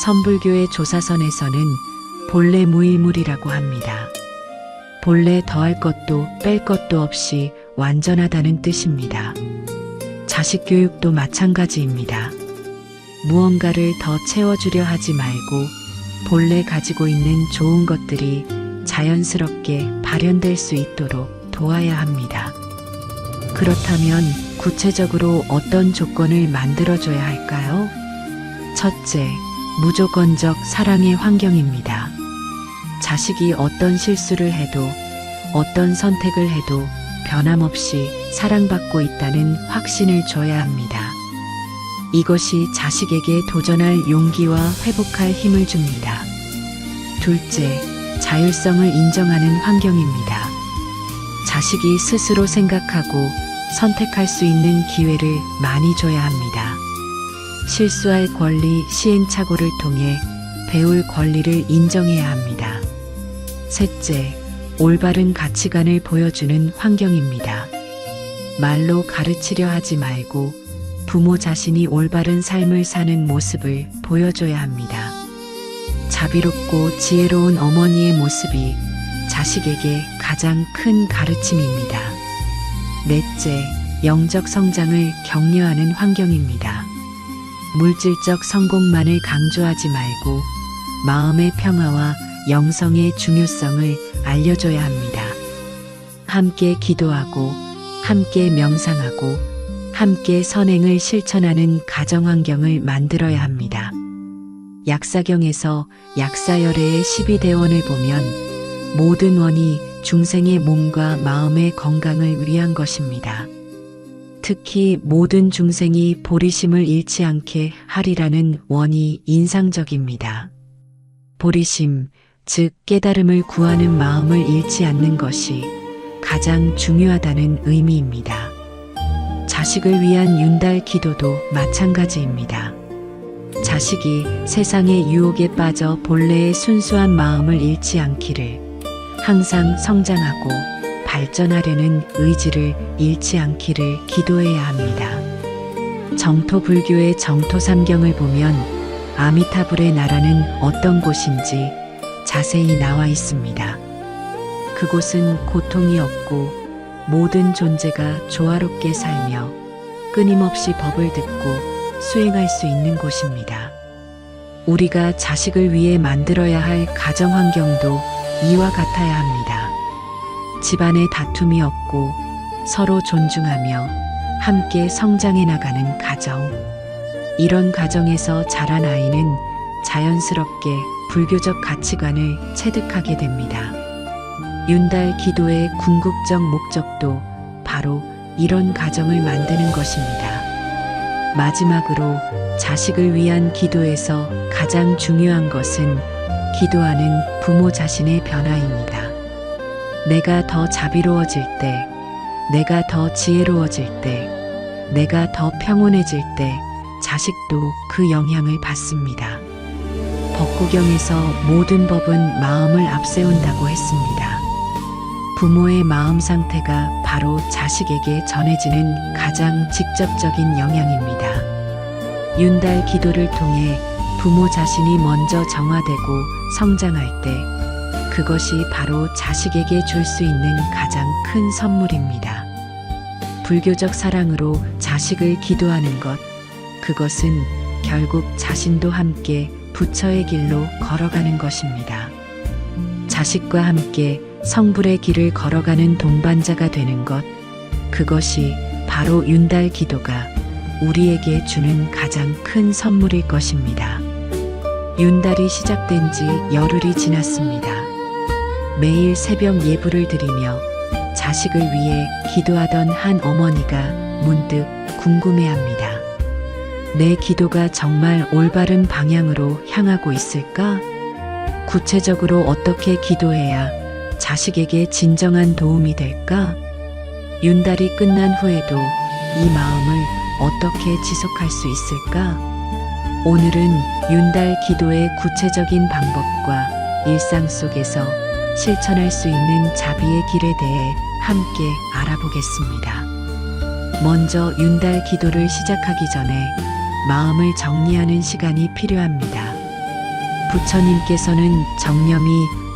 선불교의 조사선에서는 본래 무일물이라고 합니다. 본래 더할 것도 뺄 것도 없이 완전하다는 뜻입니다. 자식 교육도 마찬가지입니다. 무언가를 더 채워주려 하지 말고 본래 가지고 있는 좋은 것들이 자연스럽게 발현될 수 있도록 도와야 합니다. 그렇다면 구체적으로 어떤 조건을 만들어줘야 할까요? 첫째, 무조건적 사랑의 환경입니다. 자식이 어떤 실수를 해도 어떤 선택을 해도 변함없이 사랑받고 있다는 확신을 줘야 합니다. 이것이 자식에게 도전할 용기와 회복할 힘을 줍니다. 둘째, 자율성을 인정하는 환경입니다. 자식이 스스로 생각하고 선택할 수 있는 기회를 많이 줘야 합니다. 실수할 권리, 시행착오를 통해 배울 권리를 인정해야 합니다. 셋째, 올바른 가치관을 보여주는 환경입니다. 말로 가르치려 하지 말고 부모 자신이 올바른 삶을 사는 모습을 보여줘야 합니다. 자비롭고 지혜로운 어머니의 모습이 자식에게 가장 큰 가르침입니다. 넷째, 영적 성장을 격려하는 환경입니다. 물질적 성공만을 강조하지 말고 마음의 평화와 영성의 중요성을 알려줘야 합니다. 함께 기도하고, 함께 명상하고, 함께 선행을 실천하는 가정 환경을 만들어야 합니다. 약사경에서 약사열애의 12대원을 보면 모든 원이 중생의 몸과 마음의 건강을 위한 것입니다. 특히 모든 중생이 보리심을 잃지 않게 하리라는 원이 인상적입니다. 보리심, 즉 깨달음을 구하는 마음을 잃지 않는 것이 가장 중요하다는 의미입니다. 자식을 위한 윤달 기도도 마찬가지입니다. 자식이 세상의 유혹에 빠져 본래의 순수한 마음을 잃지 않기를, 항상 성장하고 발전하려는 의지를 잃지 않기를 기도해야 합니다. 정토 불교의 정토 삼경을 보면 아미타불의 나라는 어떤 곳인지 자세히 나와 있습니다. 그곳은 고통이 없고 모든 존재가 조화롭게 살며 끊임없이 법을 듣고 수행할 수 있는 곳입니다. 우리가 자식을 위해 만들어야 할 가정 환경도 이와 같아야 합니다. 집안에 다툼이 없고 서로 존중하며 함께 성장해 나가는 가정. 이런 가정에서 자란 아이는 자연스럽게 불교적 가치관을 체득하게 됩니다. 윤달 기도의 궁극적 목적도 바로 이런 가정을 만드는 것입니다. 마지막으로 자식을 위한 기도에서 가장 중요한 것은 기도하는 부모 자신의 변화입니다. 내가 더 자비로워질 때, 내가 더 지혜로워질 때, 내가 더 평온해질 때 자식도 그 영향을 받습니다. 법구경에서 모든 법은 마음을 앞세운다고 했습니다. 부모의 마음 상태가 바로 자식에게 전해지는 가장 직접적인 영향입니다. 윤달 기도를 통해 부모 자신이 먼저 정화되고 성장할 때 그것이 바로 자식에게 줄 수 있는 가장 큰 선물입니다. 불교적 사랑으로 자식을 기도하는 것, 그것은 결국 자신도 함께 부처의 길로 걸어가는 것입니다. 자식과 함께 성불의 길을 걸어가는 동반자가 되는 것, 그것이 바로 윤달 기도가 우리에게 주는 가장 큰 선물일 것입니다. 윤달이 시작된 지 열흘이 지났습니다. 매일 새벽 예불을 드리며 자식을 위해 기도하던 한 어머니가 문득 궁금해합니다. 내 기도가 정말 올바른 방향으로 향하고 있을까? 구체적으로 어떻게 기도해야 자식에게 진정한 도움이 될까? 윤달이 끝난 후에도 이 마음을 어떻게 지속할 수 있을까? 오늘은 윤달 기도의 구체적인 방법과 일상 속에서 실천할 수 있는 자비의 길에 대해 함께 알아보겠습니다. 먼저 윤달 기도를 시작하기 전에 마음을 정리하는 시간이 필요합니다. 부처님께서는 정념이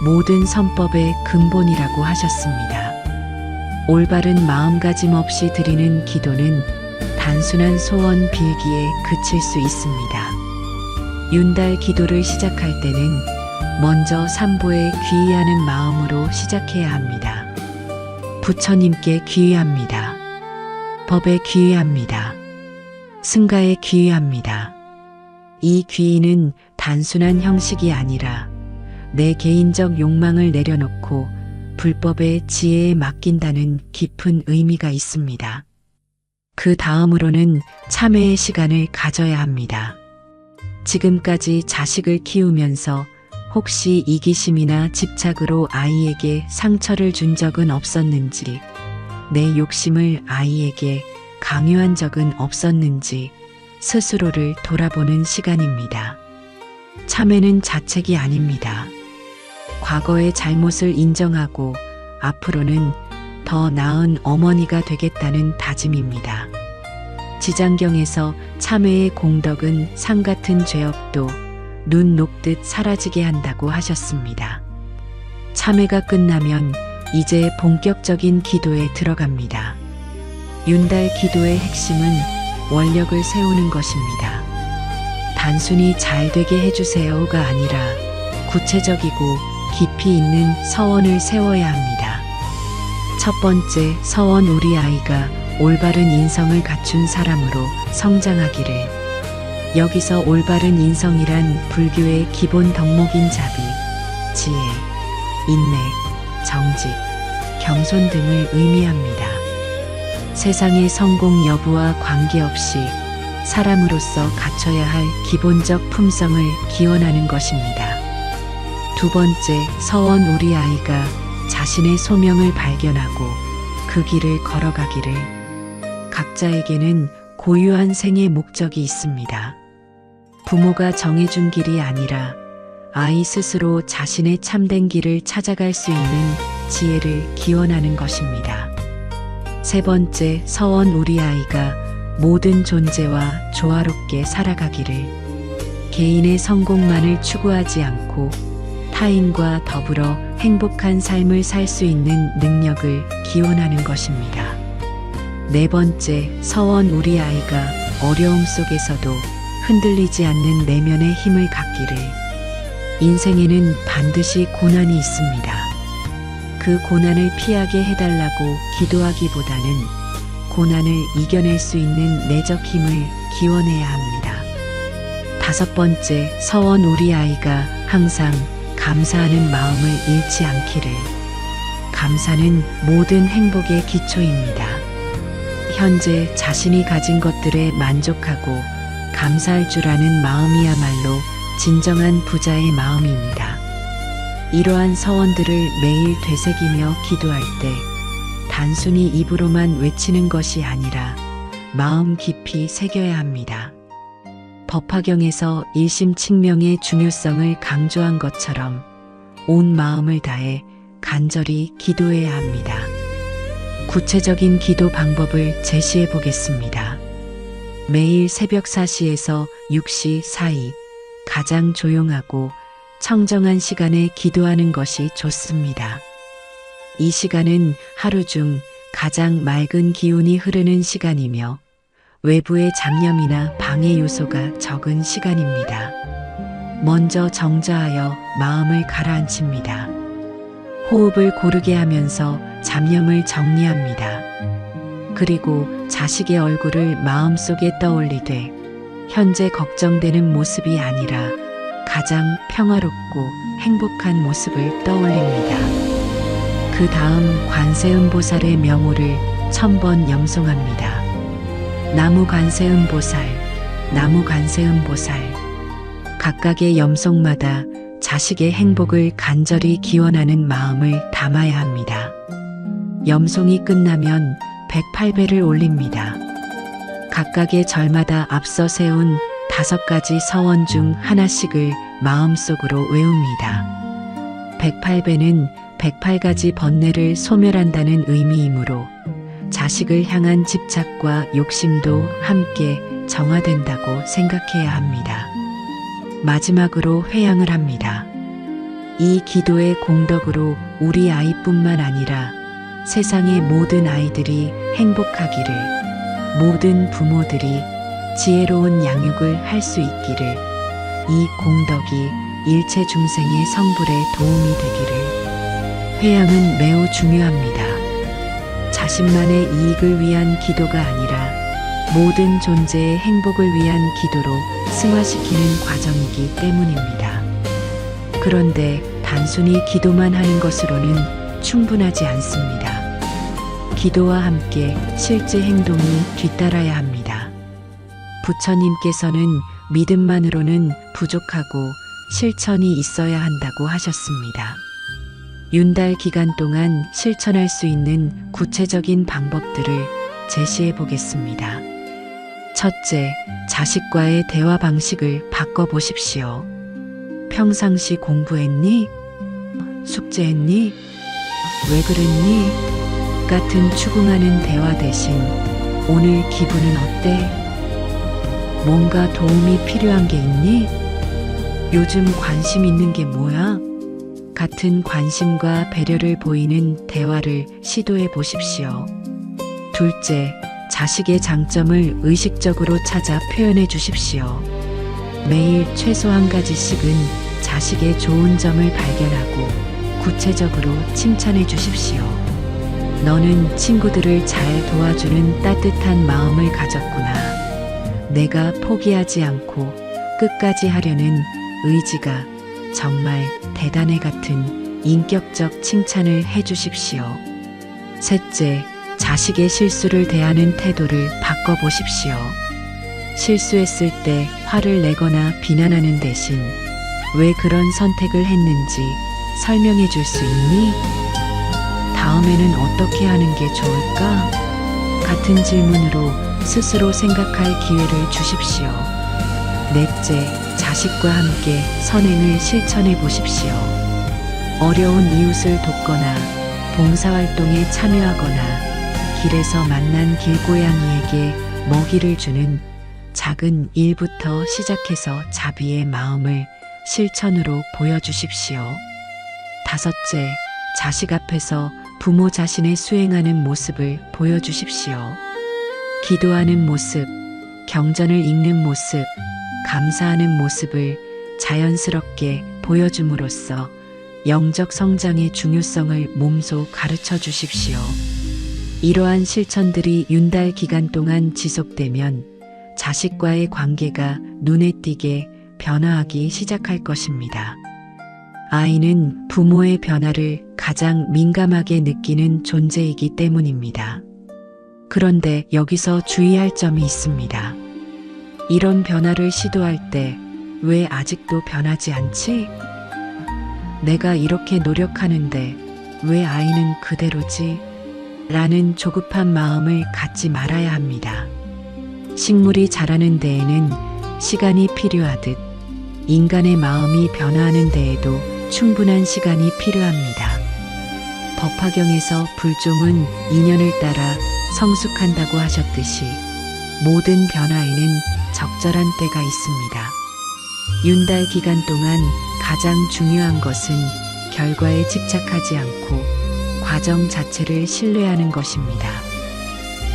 모든 선법의 근본이라고 하셨습니다. 올바른 마음가짐 없이 드리는 기도는 단순한 소원 빌기에 그칠 수 있습니다. 윤달 기도를 시작할 때는 먼저 삼보에 귀의하는 마음으로 시작해야 합니다. 부처님께 귀의합니다. 법에 귀의합니다. 승가에 귀의합니다. 이 귀의는 단순한 형식이 아니라 내 개인적 욕망을 내려놓고 불법의 지혜에 맡긴다는 깊은 의미가 있습니다. 그 다음으로는 참회의 시간을 가져야 합니다. 지금까지 자식을 키우면서 혹시 이기심이나 집착으로 아이에게 상처를 준 적은 없었는지, 내 욕심을 아이에게 강요한 적은 없었는지 스스로를 돌아보는 시간입니다. 참회는 자책이 아닙니다. 과거의 잘못을 인정하고 앞으로는 더 나은 어머니가 되겠다는 다짐입니다. 지장경에서 참회의 공덕은 산 같은 죄업도 눈 녹듯 사라지게 한다고 하셨습니다. 참회가 끝나면 이제 본격적인 기도에 들어갑니다. 윤달 기도의 핵심은 원력을 세우는 것입니다. 단순히 잘 되게 해주세요가 아니라 구체적이고 깊이 있는 서원을 세워야 합니다. 첫 번째 서원, 우리 아이가 올바른 인성을 갖춘 사람으로 성장하기를. 여기서 올바른 인성이란 불교의 기본 덕목인 자비, 지혜, 인내, 정직, 겸손 등을 의미합니다. 세상의 성공 여부와 관계없이 사람으로서 갖춰야 할 기본적 품성을 기원하는 것입니다. 두 번째, 서원 우리 아이가 자신의 소명을 발견하고 그 길을 걸어가기를. 각자에게는 고유한 생의 목적이 있습니다. 부모가 정해준 길이 아니라 아이 스스로 자신의 참된 길을 찾아갈 수 있는 지혜를 기원하는 것입니다. 세 번째, 서원 우리 아이가 모든 존재와 조화롭게 살아가기를. 개인의 성공만을 추구하지 않고 타인과 더불어 행복한 삶을 살 수 있는 능력을 기원하는 것입니다. 네 번째, 서원 우리 아이가 어려움 속에서도 흔들리지 않는 내면의 힘을 갖기를. 인생에는 반드시 고난이 있습니다. 그 고난을 피하게 해달라고 기도하기보다는 고난을 이겨낼 수 있는 내적 힘을 기원해야 합니다. 다섯 번째, 서원 우리 아이가 항상 감사하는 마음을 잃지 않기를. 감사는 모든 행복의 기초입니다. 현재 자신이 가진 것들에 만족하고 감사할 줄 아는 마음이야말로 진정한 부자의 마음입니다. 이러한 서원들을 매일 되새기며 기도할 때 단순히 입으로만 외치는 것이 아니라 마음 깊이 새겨야 합니다. 법화경에서 일심칙명의 중요성을 강조한 것처럼 온 마음을 다해 간절히 기도해야 합니다. 구체적인 기도 방법을 제시해 보겠습니다. 매일 새벽 4시에서 6시 사이 가장 조용하고 청정한 시간에 기도하는 것이 좋습니다. 이 시간은 하루 중 가장 맑은 기운이 흐르는 시간이며 외부의 잡념이나 방해 요소가 적은 시간입니다. 먼저 정자하여 마음을 가라앉힙니다. 호흡을 고르게 하면서 잡념을 정리합니다. 그리고 자식의 얼굴을 마음속에 떠올리되 현재 걱정되는 모습이 아니라 가장 평화롭고 행복한 모습을 떠올립니다. 그 다음 관세음보살의 명호를 1000번 염송합니다. 나무관세음보살, 나무관세음보살. 각각의 염송마다 자식의 행복을 간절히 기원하는 마음을 담아야 합니다. 염송이 끝나면 108배를 올립니다. 각각의 절마다 앞서 세운 5가지 서원 중 하나씩을 마음속으로 외웁니다. 108배는 108가지 번뇌를 소멸한다는 의미이므로 자식을 향한 집착과 욕심도 함께 정화된다고 생각해야 합니다. 마지막으로 회향을 합니다. 이 기도의 공덕으로 우리 아이뿐만 아니라 세상의 모든 아이들이 행복하기를, 모든 부모들이 지혜로운 양육을 할 수 있기를, 이 공덕이 일체 중생의 성불에 도움이 되기를. 회향은 매우 중요합니다. 자신만의 이익을 위한 기도가 아니라 모든 존재의 행복을 위한 기도로 승화시키는 과정이기 때문입니다. 그런데 단순히 기도만 하는 것으로는 충분하지 않습니다. 기도와 함께 실제 행동이 뒤따라야 합니다. 부처님께서는 믿음만으로는 부족하고 실천이 있어야 한다고 하셨습니다. 윤달 기간 동안 실천할 수 있는 구체적인 방법들을 제시해 보겠습니다. 첫째, 자식과의 대화 방식을 바꿔보십시오. 평상시 공부했니? 숙제했니? 왜 그랬니? 같은 추궁하는 대화 대신 오늘 기분은 어때? 뭔가 도움이 필요한 게 있니? 요즘 관심 있는 게 뭐야? 같은 관심과 배려를 보이는 대화를 시도해 보십시오. 둘째, 자식의 장점을 의식적으로 찾아 표현해 주십시오. 매일 최소 한 가지씩은 자식의 좋은 점을 발견하고 구체적으로 칭찬해 주십시오. 너는 친구들을 잘 도와주는 따뜻한 마음을 가졌구나. 내가 포기하지 않고 끝까지 하려는 의지가 정말 대단해 같은 인격적 칭찬을 해주십시오. 셋째, 자식의 실수를 대하는 태도를 바꿔보십시오. 실수했을 때 화를 내거나 비난하는 대신 왜 그런 선택을 했는지 설명해 줄 수 있니? 다음에는 어떻게 하는 게 좋을까? 같은 질문으로 스스로 생각할 기회를 주십시오. 넷째, 자식과 함께 선행을 실천해 보십시오. 어려운 이웃을 돕거나 봉사활동에 참여하거나 길에서 만난 길고양이에게 먹이를 주는 작은 일부터 시작해서 자비의 마음을 실천으로 보여주십시오. 다섯째, 자식 앞에서 부모 자신의 수행하는 모습을 보여주십시오. 기도하는 모습, 경전을 읽는 모습, 감사하는 모습을 자연스럽게 보여줌으로써 영적 성장의 중요성을 몸소 가르쳐 주십시오. 이러한 실천들이 윤달 기간 동안 지속되면 자식과의 관계가 눈에 띄게 변화하기 시작할 것입니다. 아이는 부모의 변화를 가장 민감하게 느끼는 존재이기 때문입니다. 그런데 여기서 주의할 점이 있습니다. 이런 변화를 시도할 때 왜 아직도 변하지 않지? 내가 이렇게 노력하는데 왜 아이는 그대로지? 라는 조급한 마음을 갖지 말아야 합니다. 식물이 자라는 데에는 시간이 필요하듯 인간의 마음이 변화하는 데에도 충분한 시간이 필요합니다. 법화경에서 불종은 인연을 따라 성숙한다고 하셨듯이 모든 변화에는 적절한 때가 있습니다. 윤달 기간 동안 가장 중요한 것은 결과에 집착하지 않고 과정 자체를 신뢰하는 것입니다.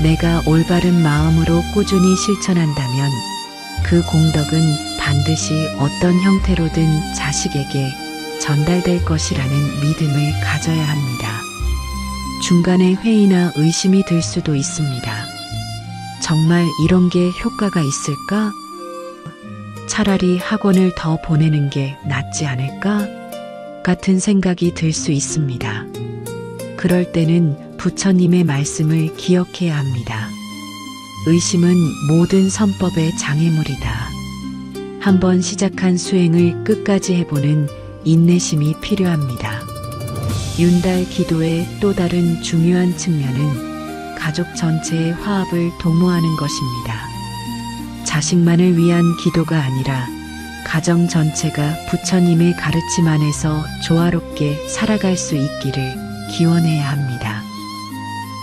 내가 올바른 마음으로 꾸준히 실천한다면 그 공덕은 반드시 어떤 형태로든 자식에게 전달될 것이라는 믿음을 가져야 합니다. 중간에 회의나 의심이 들 수도 있습니다. 정말 이런 게 효과가 있을까? 차라리 학원을 더 보내는 게 낫지 않을까? 같은 생각이 들 수 있습니다. 그럴 때는 부처님의 말씀을 기억해야 합니다. 의심은 모든 선법의 장애물이다. 한번 시작한 수행을 끝까지 해보는 인내심이 필요합니다. 윤달 기도의 또 다른 중요한 측면은 가족 전체의 화합을 도모하는 것입니다. 자식만을 위한 기도가 아니라 가정 전체가 부처님의 가르침 안에서 조화롭게 살아갈 수 있기를 기원해야 합니다.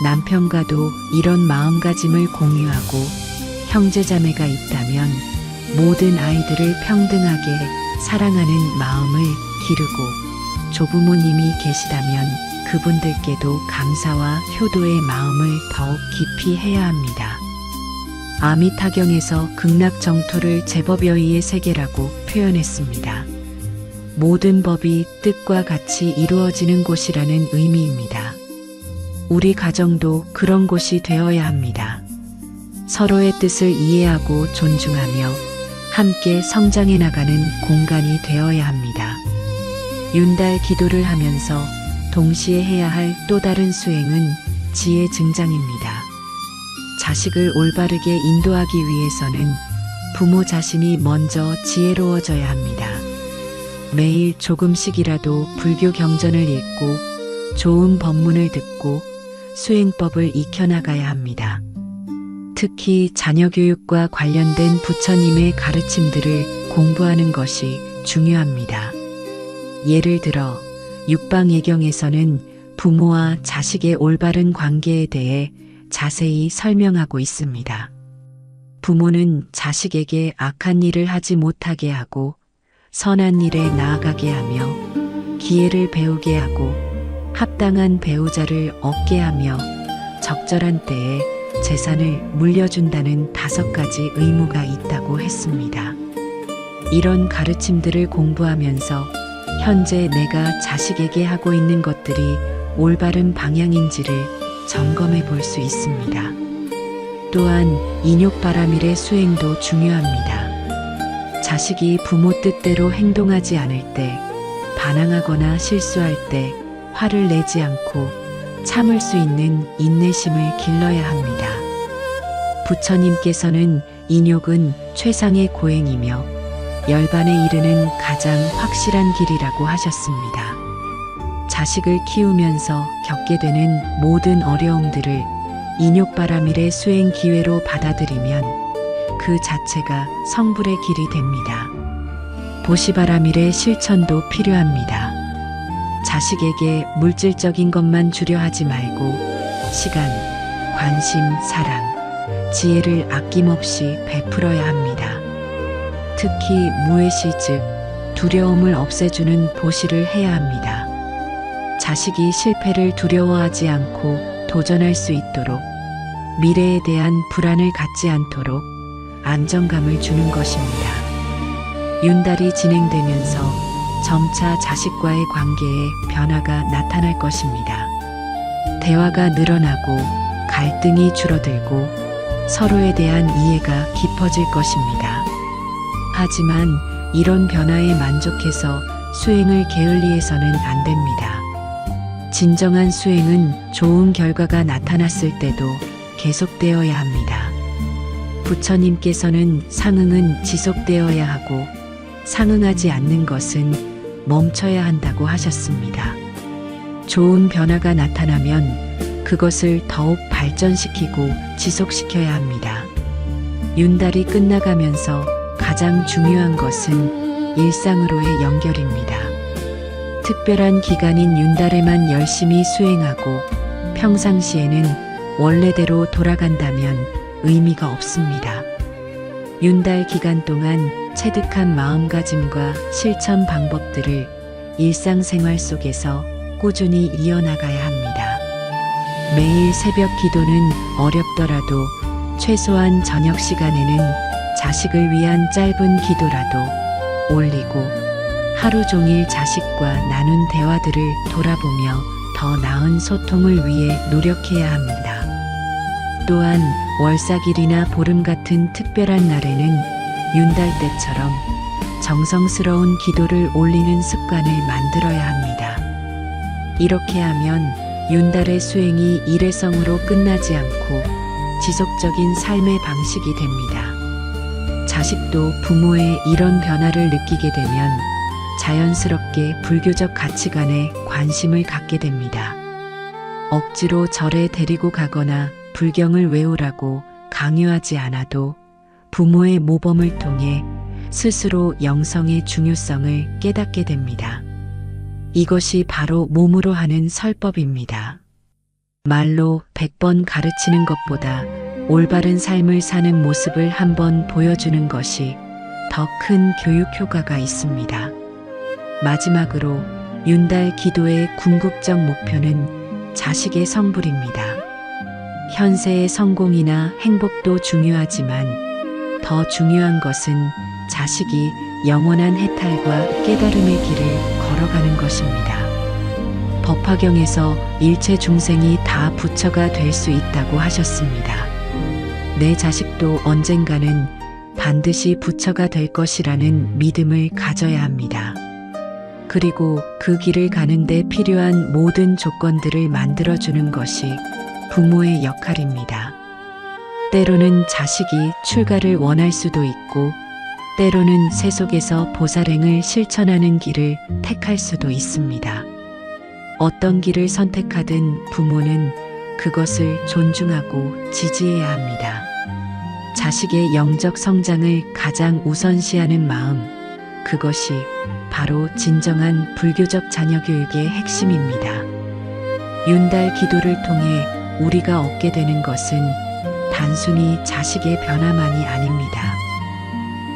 남편과도 이런 마음가짐을 공유하고 형제자매가 있다면 모든 아이들을 평등하게 사랑하는 마음을 기르고 조부모님이 계시다면 그분들께도 감사와 효도의 마음을 더욱 깊이 해야 합니다. 아미타경에서 극락정토를 제법여의의 세계라고 표현했습니다. 모든 법이 뜻과 같이 이루어지는 곳이라는 의미입니다. 우리 가정도 그런 곳이 되어야 합니다. 서로의 뜻을 이해하고 존중하며 함께 성장해 나가는 공간이 되어야 합니다. 윤달 기도를 하면서 동시에 해야 할 또 다른 수행은 지혜 증장입니다. 자식을 올바르게 인도하기 위해서는 부모 자신이 먼저 지혜로워져야 합니다. 매일 조금씩이라도 불교 경전을 읽고 좋은 법문을 듣고 수행법을 익혀나가야 합니다. 특히 자녀 교육과 관련된 부처님의 가르침들을 공부하는 것이 중요합니다. 예를 들어 육방예경에서는 부모와 자식의 올바른 관계에 대해 자세히 설명하고 있습니다. 부모는 자식에게 악한 일을 하지 못하게 하고 선한 일에 나아가게 하며 기회를 배우게 하고 합당한 배우자를 얻게 하며 적절한 때에 재산을 물려준다는 5가지 의무가 있다고 했습니다. 이런 가르침들을 공부하면서 현재 내가 자식에게 하고 있는 것들이 올바른 방향인지를 점검해 볼 수 있습니다. 또한 인욕바라밀의 수행도 중요합니다. 자식이 부모 뜻대로 행동하지 않을 때, 반항하거나 실수할 때 화를 내지 않고 참을 수 있는 인내심을 길러야 합니다. 부처님께서는 인욕은 최상의 고행이며 열반에 이르는 가장 확실한 길이라고 하셨습니다. 자식을 키우면서 겪게 되는 모든 어려움들을 인욕바라밀의 수행 기회로 받아들이면 그 자체가 성불의 길이 됩니다. 보시바라밀의 실천도 필요합니다. 자식에게 물질적인 것만 주려 하지 말고 시간, 관심, 사랑, 지혜를 아낌없이 베풀어야 합니다. 특히 무해시 즉 두려움을 없애주는 보시를 해야 합니다. 자식이 실패를 두려워하지 않고 도전할 수 있도록 미래에 대한 불안을 갖지 않도록 안정감을 주는 것입니다. 윤달이 진행되면서 점차 자식과의 관계에 변화가 나타날 것입니다. 대화가 늘어나고 갈등이 줄어들고 서로에 대한 이해가 깊어질 것입니다. 하지만 이런 변화에 만족해서 수행을 게을리해서는 안 됩니다. 진정한 수행은 좋은 결과가 나타났을 때도 계속되어야 합니다. 부처님께서는 상응은 지속되어야 하고 상응하지 않는 것은 멈춰야 한다고 하셨습니다. 좋은 변화가 나타나면 그것을 더욱 발전시키고 지속시켜야 합니다. 윤달이 끝나가면서 가장 중요한 것은 일상으로의 연결입니다. 특별한 기간인 윤달에만 열심히 수행하고 평상시에는 원래대로 돌아간다면 의미가 없습니다. 윤달 기간 동안 체득한 마음가짐과 실천 방법들을 일상생활 속에서 꾸준히 이어나가야 합니다. 매일 새벽 기도는 어렵더라도 최소한 저녁 시간에는 자식을 위한 짧은 기도라도 올리고 하루 종일 자식과 나눈 대화들을 돌아보며 더 나은 소통을 위해 노력해야 합니다. 또한 월삭일이나 보름 같은 특별한 날에는 윤달 때처럼 정성스러운 기도를 올리는 습관을 만들어야 합니다. 이렇게 하면 윤달의 수행이 일회성으로 끝나지 않고 지속적인 삶의 방식이 됩니다. 자식도 부모의 이런 변화를 느끼게 되면 자연스럽게 불교적 가치관에 관심을 갖게 됩니다. 억지로 절에 데리고 가거나 불경을 외우라고 강요하지 않아도 부모의 모범을 통해 스스로 영성의 중요성을 깨닫게 됩니다. 이것이 바로 몸으로 하는 설법입니다. 말로 100번 가르치는 것보다 올바른 삶을 사는 모습을 한번 보여주는 것이 더 큰 교육 효과가 있습니다. 마지막으로 윤달 기도의 궁극적 목표는 자식의 성불입니다. 현세의 성공이나 행복도 중요하지만 더 중요한 것은 자식이 영원한 해탈과 깨달음의 길을 걸어가는 것입니다. 법화경에서 일체 중생이 다 부처가 될 수 있다고 하셨습니다. 내 자식도 언젠가는 반드시 부처가 될 것이라는 믿음을 가져야 합니다. 그리고 그 길을 가는데 필요한 모든 조건들을 만들어주는 것이 부모의 역할입니다. 때로는 자식이 출가를 원할 수도 있고 때로는 세속에서 보살행을 실천하는 길을 택할 수도 있습니다. 어떤 길을 선택하든 부모는 그것을 존중하고 지지해야 합니다. 자식의 영적 성장을 가장 우선시하는 마음, 그것이 바로 진정한 불교적 자녀교육의 핵심입니다. 윤달 기도를 통해 우리가 얻게 되는 것은 단순히 자식의 변화만이 아닙니다.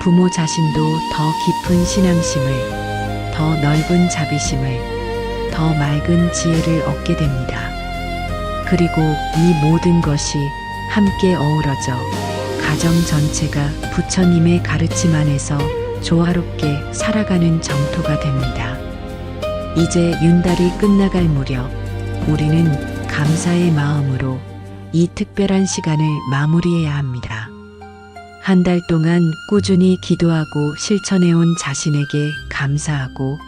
부모 자신도 더 깊은 신앙심을, 더 넓은 자비심을, 더 맑은 지혜를 얻게 됩니다. 그리고 이 모든 것이 함께 어우러져 가정 전체가 부처님의 가르침 안에서 조화롭게 살아가는 정토가 됩니다. 이제 윤달이 끝나갈 무렵 우리는 감사의 마음으로 이 특별한 시간을 마무리해야 합니다. 한 달 동안 꾸준히 기도하고 실천해온 자신에게 감사하고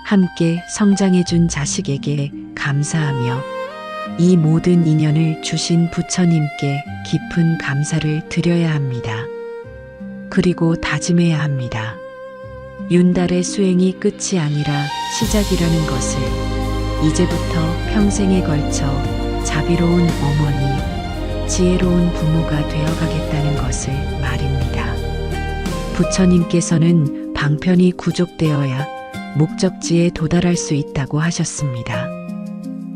함께 성장해준 자식에게 감사하며 이 모든 인연을 주신 부처님께 깊은 감사를 드려야 합니다. 그리고 다짐해야 합니다. 윤달의 수행이 끝이 아니라 시작이라는 것을 이제부터 평생에 걸쳐 자비로운 어머니, 지혜로운 부모가 되어가겠다는 것을 말입니다. 부처님께서는 방편이 구족되어야 목적지에 도달할 수 있다고 하셨습니다.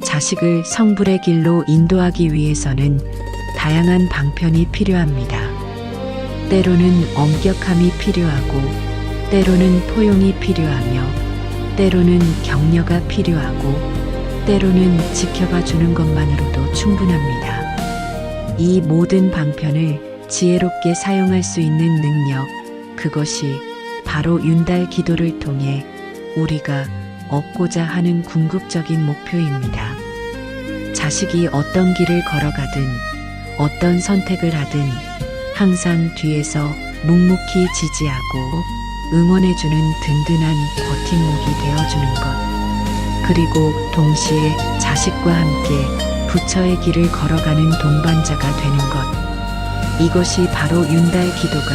자식을 성불의 길로 인도하기 위해서는 다양한 방편이 필요합니다. 때로는 엄격함이 필요하고, 때로는 포용이 필요하며, 때로는 격려가 필요하고, 때로는 지켜봐 주는 것만으로도 충분합니다. 이 모든 방편을 지혜롭게 사용할 수 있는 능력, 그것이 바로 윤달 기도를 통해 우리가 얻고자 하는 궁극적인 목표입니다. 자식이 어떤 길을 걸어가든 어떤 선택을 하든 항상 뒤에서 묵묵히 지지하고 응원해주는 든든한 버팀목이 되어주는 것, 그리고 동시에 자식과 함께 부처의 길을 걸어가는 동반자가 되는 것, 이것이 바로 윤달 기도가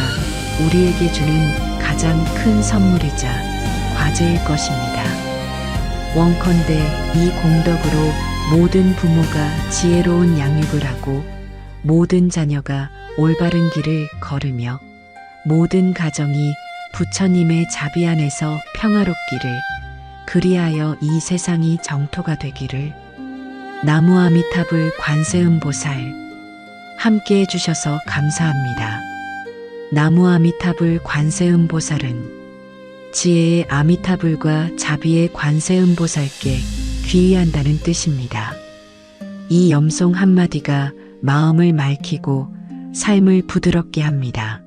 우리에게 주는 가장 큰 선물이자 과제일 것입니다. 원컨대 이 공덕으로 모든 부모가 지혜로운 양육을 하고 모든 자녀가 올바른 길을 걸으며 모든 가정이 부처님의 자비 안에서 평화롭기를, 그리하여 이 세상이 정토가 되기를. 나무 아미타불 관세음보살, 함께 해주셔서 감사합니다. 나무 아미타불 관세음보살은 지혜의 아미타불과 자비의 관세음보살께 귀의한다는 뜻입니다. 이 염송 한마디가 마음을 맑히고 삶을 부드럽게 합니다.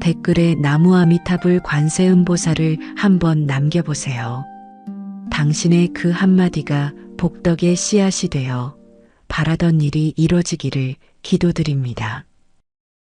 댓글에 나무 아미타불 관세음보살을 한번 남겨보세요. 당신의 그 한마디가 복덕의 씨앗이 되어 바라던 일이 이뤄지기를 기도드립니다.